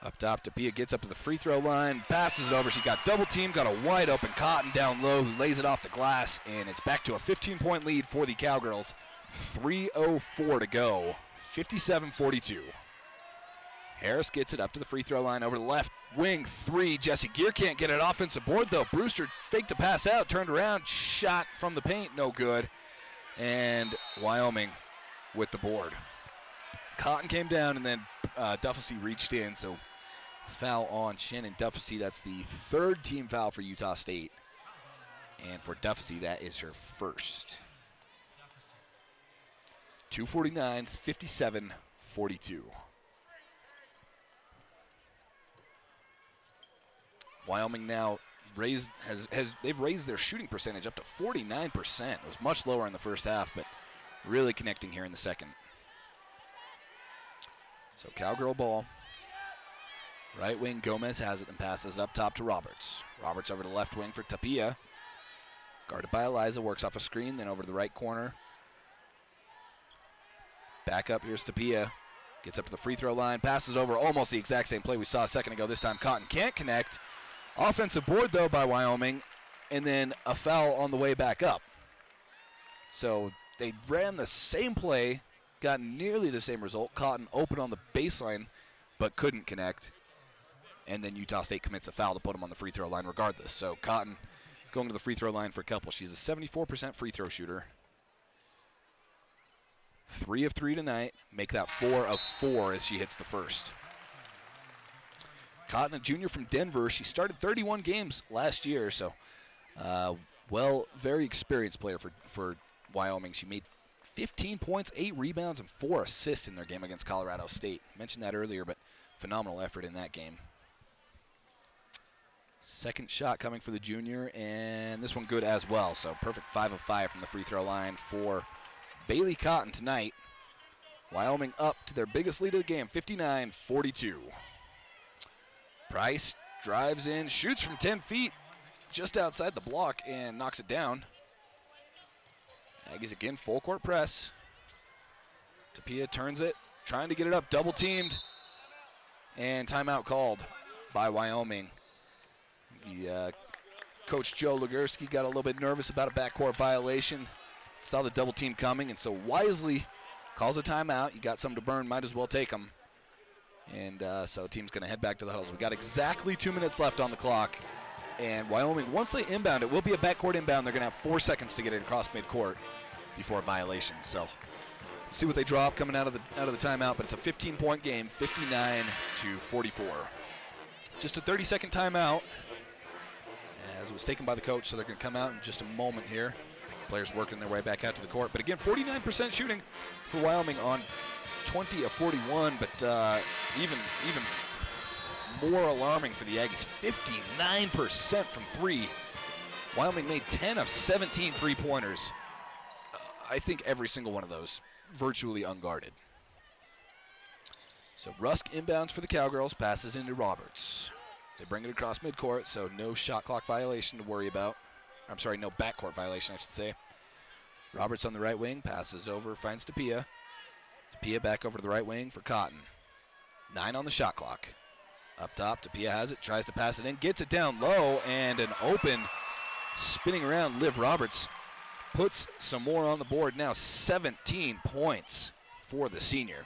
Up top, Tapia gets up to the free throw line, passes it over. She got double teamed, got a wide open Cotton down low who lays it off the glass, and it's back to a 15-point lead for the Cowgirls. 3:04 to go, 57-42. Harris gets it up to the free throw line over the left wing, 3. Jessie Gear can't get it. Offensive board though. Brewster faked a pass out, turned around, shot from the paint, no good. And Wyoming with the board. Cotton came down, and then Duffesey reached in, so foul on Shannon Duffesey. That's the 3rd team foul for Utah State. And for Duffesey, that is her first. 2:49, 57-42. Wyoming now they've raised their shooting percentage up to 49%. It was much lower in the first half, but really connecting here in the second. So Cowgirl ball. Right wing, Gomez has it and passes it up top to Roberts. Roberts over to the left wing for Tapia. Guarded by Eliza, works off a screen, then over to the right corner. Back up, here's Tapia. Gets up to the free throw line, passes over almost the exact same play we saw a second ago. This time Cotton can't connect. Offensive board though by Wyoming, and then a foul on the way back up. So they ran the same play, got nearly the same result. Cotton open on the baseline, but couldn't connect. And then Utah State commits a foul to put him on the free throw line regardless. So Cotton going to the free throw line for a couple. She's a 74% free throw shooter. 3 of 3 tonight. Make that 4 of 4 as she hits the first. Cotton, a junior from Denver. She started 31 games last year, so very experienced player for Wyoming. She made 15 points, 8 rebounds, and 4 assists in their game against Colorado State. Mentioned that earlier, but phenomenal effort in that game. Second shot coming for the junior, and this one good as well. So perfect 5 of 5 from the free throw line for Bailey Cotton tonight. Wyoming up to their biggest lead of the game, 59-42. Price drives in, shoots from 10 feet, just outside the block, and knocks it down. Aggies again, full court press. Tapia turns it, trying to get it up, double teamed, and timeout called by Wyoming. Coach Joe Legursky got a little bit nervous about a backcourt violation. Saw the double team coming, and so wisely calls a timeout. You got some to burn, might as well take them. And so team's going to head back to the huddles. We've got exactly 2 minutes left on the clock. And Wyoming, once they inbound, it will be a backcourt inbound. They're going to have 4 seconds to get it across midcourt before a violation. So see what they draw up coming out of the timeout, but it's a 15-point game, 59-44. Just a 30-second timeout, as it was taken by the coach, so they're going to come out in just a moment here. Players working their way back out to the court. But again, 49% shooting for Wyoming on 20 of 41, but even more alarming for the Aggies, 59% from 3. Wyoming made 10 of 17 three-pointers. I think every single one of those virtually unguarded. So Rusk inbounds for the Cowgirls, passes into Roberts. They bring it across midcourt, so no shot clock violation to worry about. I'm sorry, no backcourt violation, I should say. Roberts on the right wing, passes over, finds Tapia. Tapia back over to the right wing for Cotton. 9 on the shot clock. Up top, Tapia has it, tries to pass it in, gets it down low, and an open spinning around Liv Roberts puts some more on the board now. 17 points for the senior.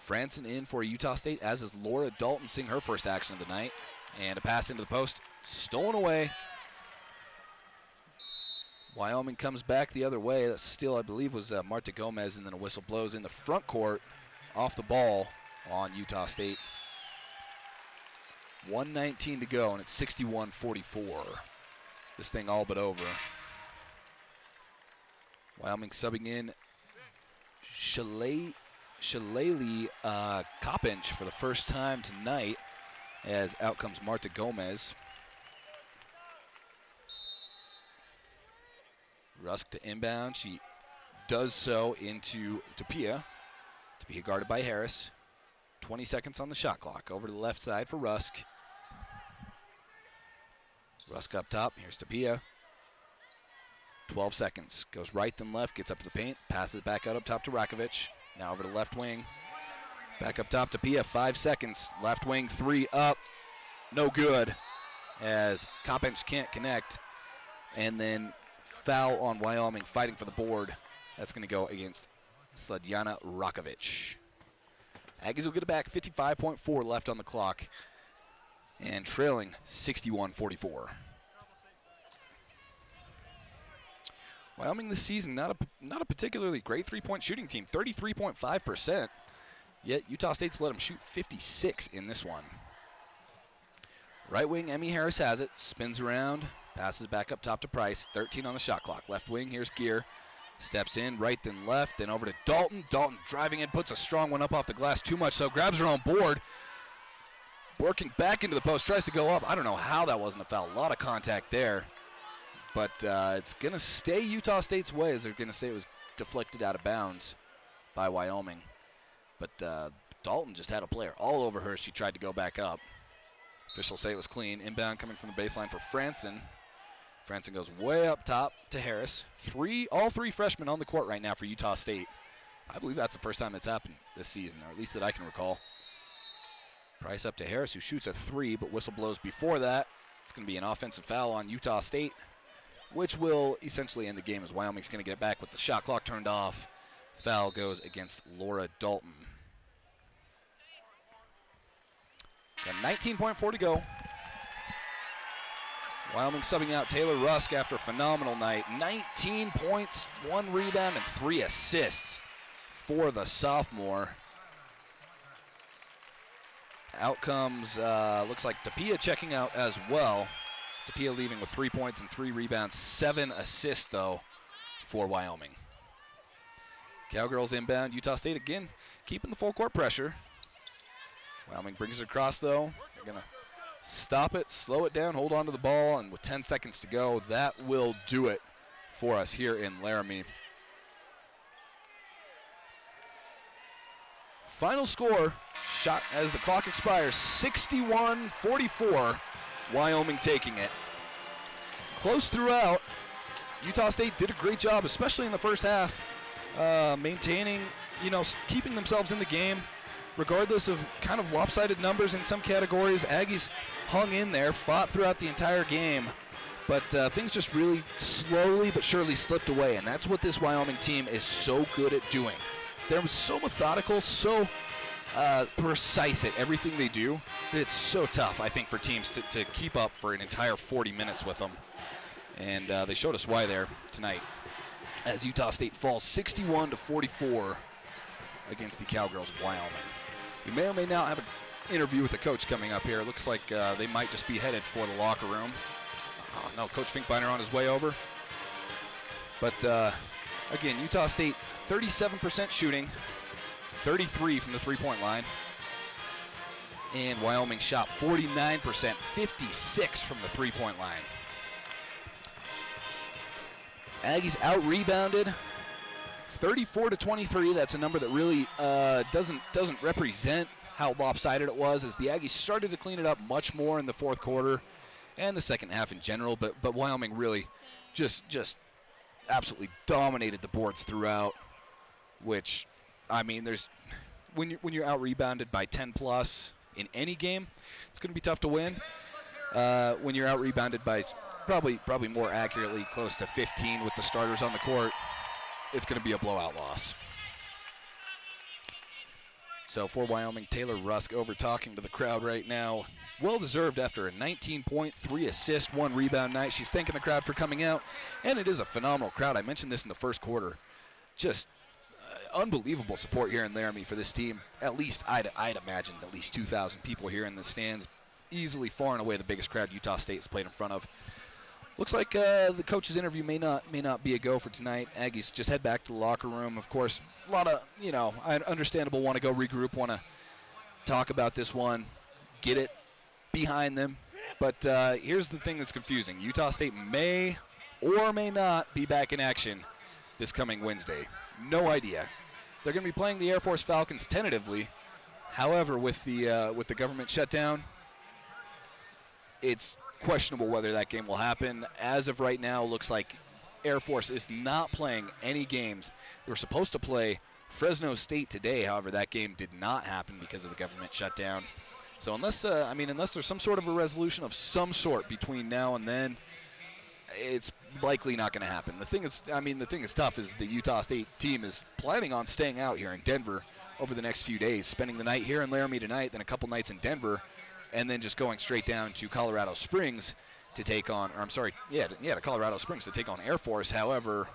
Franson in for Utah State, as is Laura Dalton, seeing her first action of the night. And a pass into the post, stolen away. Wyoming comes back the other way. That steal, I believe, was Marta Gomez, and then a whistle blows in the front court off the ball on Utah State. 1:19 to go, and it's 61-44. This thing all but over. Wyoming subbing in Shalali Coppinch for the first time tonight, as out comes Marta Gomez. Rusk to inbound. She does so into Tapia. Tapia guarded by Harris. 20 seconds on the shot clock. Over to the left side for Rusk. Rusk up top. Here's Tapia. 12 seconds. Goes right then left. Gets up to the paint. Passes it back out up top to Rakovic. Now over to left wing. Back up top to Tapia. 5 seconds. Left wing three up. No good, as Coppinch can't connect. And then foul on Wyoming, fighting for the board. That's going to go against Sladjana Rakovic. Aggies will get it back. 55.4 left on the clock, and trailing 61-44. Wyoming this season, not a particularly great three-point shooting team, 33.5%. Yet Utah State's let them shoot 56 in this one. Right wing, Emmy Harris has it, spins around, passes back up top to Price. 13 on the shot clock. Left wing, here's Gear. Steps in, right then left, then over to Dalton. Dalton driving in, puts a strong one up off the glass, too much so, grabs her on board. Working back into the post, tries to go up. I don't know how that wasn't a foul. A lot of contact there. But it's going to stay Utah State's way, as they're going to say it was deflected out of bounds by Wyoming. But Dalton just had a player all over her. She tried to go back up. Officials say it was clean. Inbound coming from the baseline for Franson. Franson goes way up top to Harris. All three freshmen on the court right now for Utah State. I believe that's the first time that's happened this season, or at least that I can recall. Price up to Harris, who shoots a three, but whistle blows before that. It's going to be an offensive foul on Utah State, which will essentially end the game, as Wyoming's going to get it back with the shot clock turned off. Foul goes against Laura Dalton. Got 19.4 to go. Wyoming subbing out Taylor Rusk after a phenomenal night. 19 points, 1 rebound, and 3 assists for the sophomore. Out comes, looks like Tapia checking out as well. Tapia leaving with 3 points and 3 rebounds, 7 assists, though, for Wyoming. Cowgirls inbound. Utah State, again, keeping the full court pressure. Wyoming brings it across, though. They're going to stop it, slow it down, hold on to the ball, and with 10 seconds to go, that will do it for us here in Laramie. Final score, shot as the clock expires, 61-44, Wyoming taking it. Close throughout. Utah State did a great job, especially in the first half, maintaining, keeping themselves in the game. Regardless of kind of lopsided numbers in some categories, Aggies hung in there, fought throughout the entire game, but things just really slowly but surely slipped away, and that's what this Wyoming team is so good at doing. They're so methodical, so precise at everything they do, that it's so tough, I think, for teams to keep up for an entire 40 minutes with them. And they showed us why there tonight, as Utah State falls 61-44 against the Cowgirls of Wyoming. We may or may not have an interview with the coach coming up here. It looks like they might just be headed for the locker room. No, Coach Finkbeiner on his way over. But again, Utah State 37% shooting, 33 from the three-point line. And Wyoming shot 49%, 56 from the three-point line. Aggies out-rebounded 34-23. That's a number that really doesn't represent how lopsided it was, as the Aggies started to clean it up much more in the fourth quarter and the second half in general. But Wyoming really just absolutely dominated the boards throughout. Which, I mean, when you're out rebounded by 10 plus in any game, it's going to be tough to win. When you're out rebounded by probably more accurately close to 15 with the starters on the court, it's going to be a blowout loss. So for Wyoming, Taylor Rusk over talking to the crowd right now. Well-deserved after a 19-point, 3-assist, 1-rebound night. She's thanking the crowd for coming out, and it is a phenomenal crowd. I mentioned this in the first quarter. Just unbelievable support here in Laramie for this team. At least, I'd imagine at least 2,000 people here in the stands. Easily far and away the biggest crowd Utah State has played in front of. Looks like the coach's interview may not be a go for tonight. Aggies just head back to the locker room. Of course, a lot of, understandable, want to go regroup, want to talk about this one, get it behind them. But here's the thing that's confusing. Utah State may or may not be back in action this coming Wednesday. No idea. They're going to be playing the Air Force Falcons tentatively. However, with the government shutdown, it's questionable whether that game will happen. As of right now, looks like Air Force is not playing any games. They were supposed to play Fresno State today. However, that game did not happen because of the government shutdown. So unless there's some sort of a resolution of some sort between now and then, it's likely not going to happen. The thing is tough is the Utah State team is planning on staying out here in Denver over the next few days, spending the night here in Laramie tonight, then a couple nights in Denver, and then just going straight down to Colorado Springs to take on, to Colorado Springs to take on Air Force. However,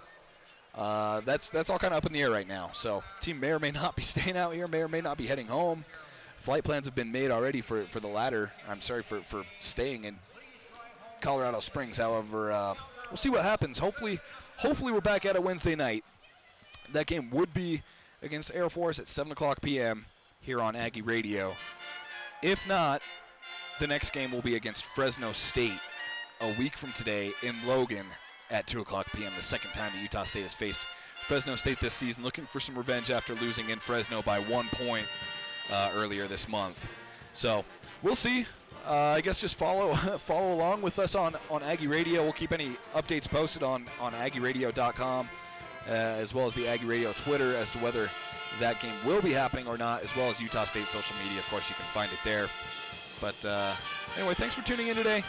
that's all kind of up in the air right now. So team may or may not be staying out here, may or may not be heading home. Flight plans have been made already for the latter. For staying in Colorado Springs. However, we'll see what happens. Hopefully we're back at it Wednesday night. That game would be against Air Force at 7 o'clock p.m. here on Aggie Radio. If not, the next game will be against Fresno State a week from today in Logan at 2 o'clock p.m., the second time that Utah State has faced Fresno State this season, looking for some revenge after losing in Fresno by 1 point earlier this month. So we'll see. I guess just follow along with us on Aggie Radio. We'll keep any updates posted on AggieRadio.com, as well as the Aggie Radio Twitter as to whether that game will be happening or not, as well as Utah State social media. Of course, you can find it there. But anyway, thanks for tuning in today.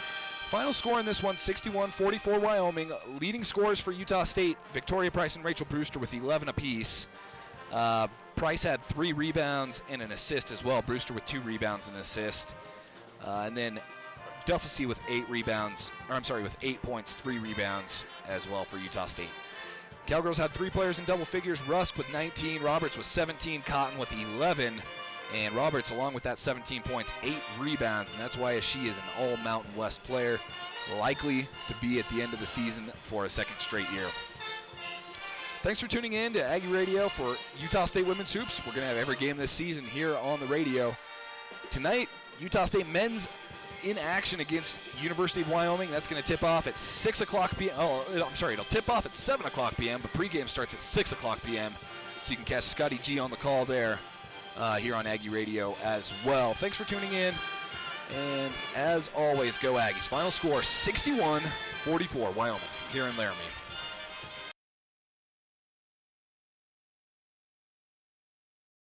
Final score in this one, 61-44 Wyoming. Leading scorers for Utah State, Victoria Price and Rachel Brewster with 11 apiece. Price had 3 rebounds and an assist as well. Brewster with 2 rebounds and an assist. And then Duffy with 8 points, 3 rebounds as well for Utah State. Cowgirls had 3 players in double figures. Rusk with 19, Roberts with 17, Cotton with 11. And Roberts, along with that 17 points, 8 rebounds. And that's why she is an all-Mountain West player, likely to be at the end of the season for a second straight year. Thanks for tuning in to Aggie Radio for Utah State Women's Hoops. We're going to have every game this season here on the radio. Tonight, Utah State men's in action against University of Wyoming. That's going to tip off at 6 o'clock p.m. It'll tip off at 7 o'clock p.m., but pregame starts at 6 o'clock p.m., so you can catch Scotty G on the call there here on Aggie Radio as well. Thanks for tuning in, and as always, go Aggies. Final score, 61-44 Wyoming here in Laramie.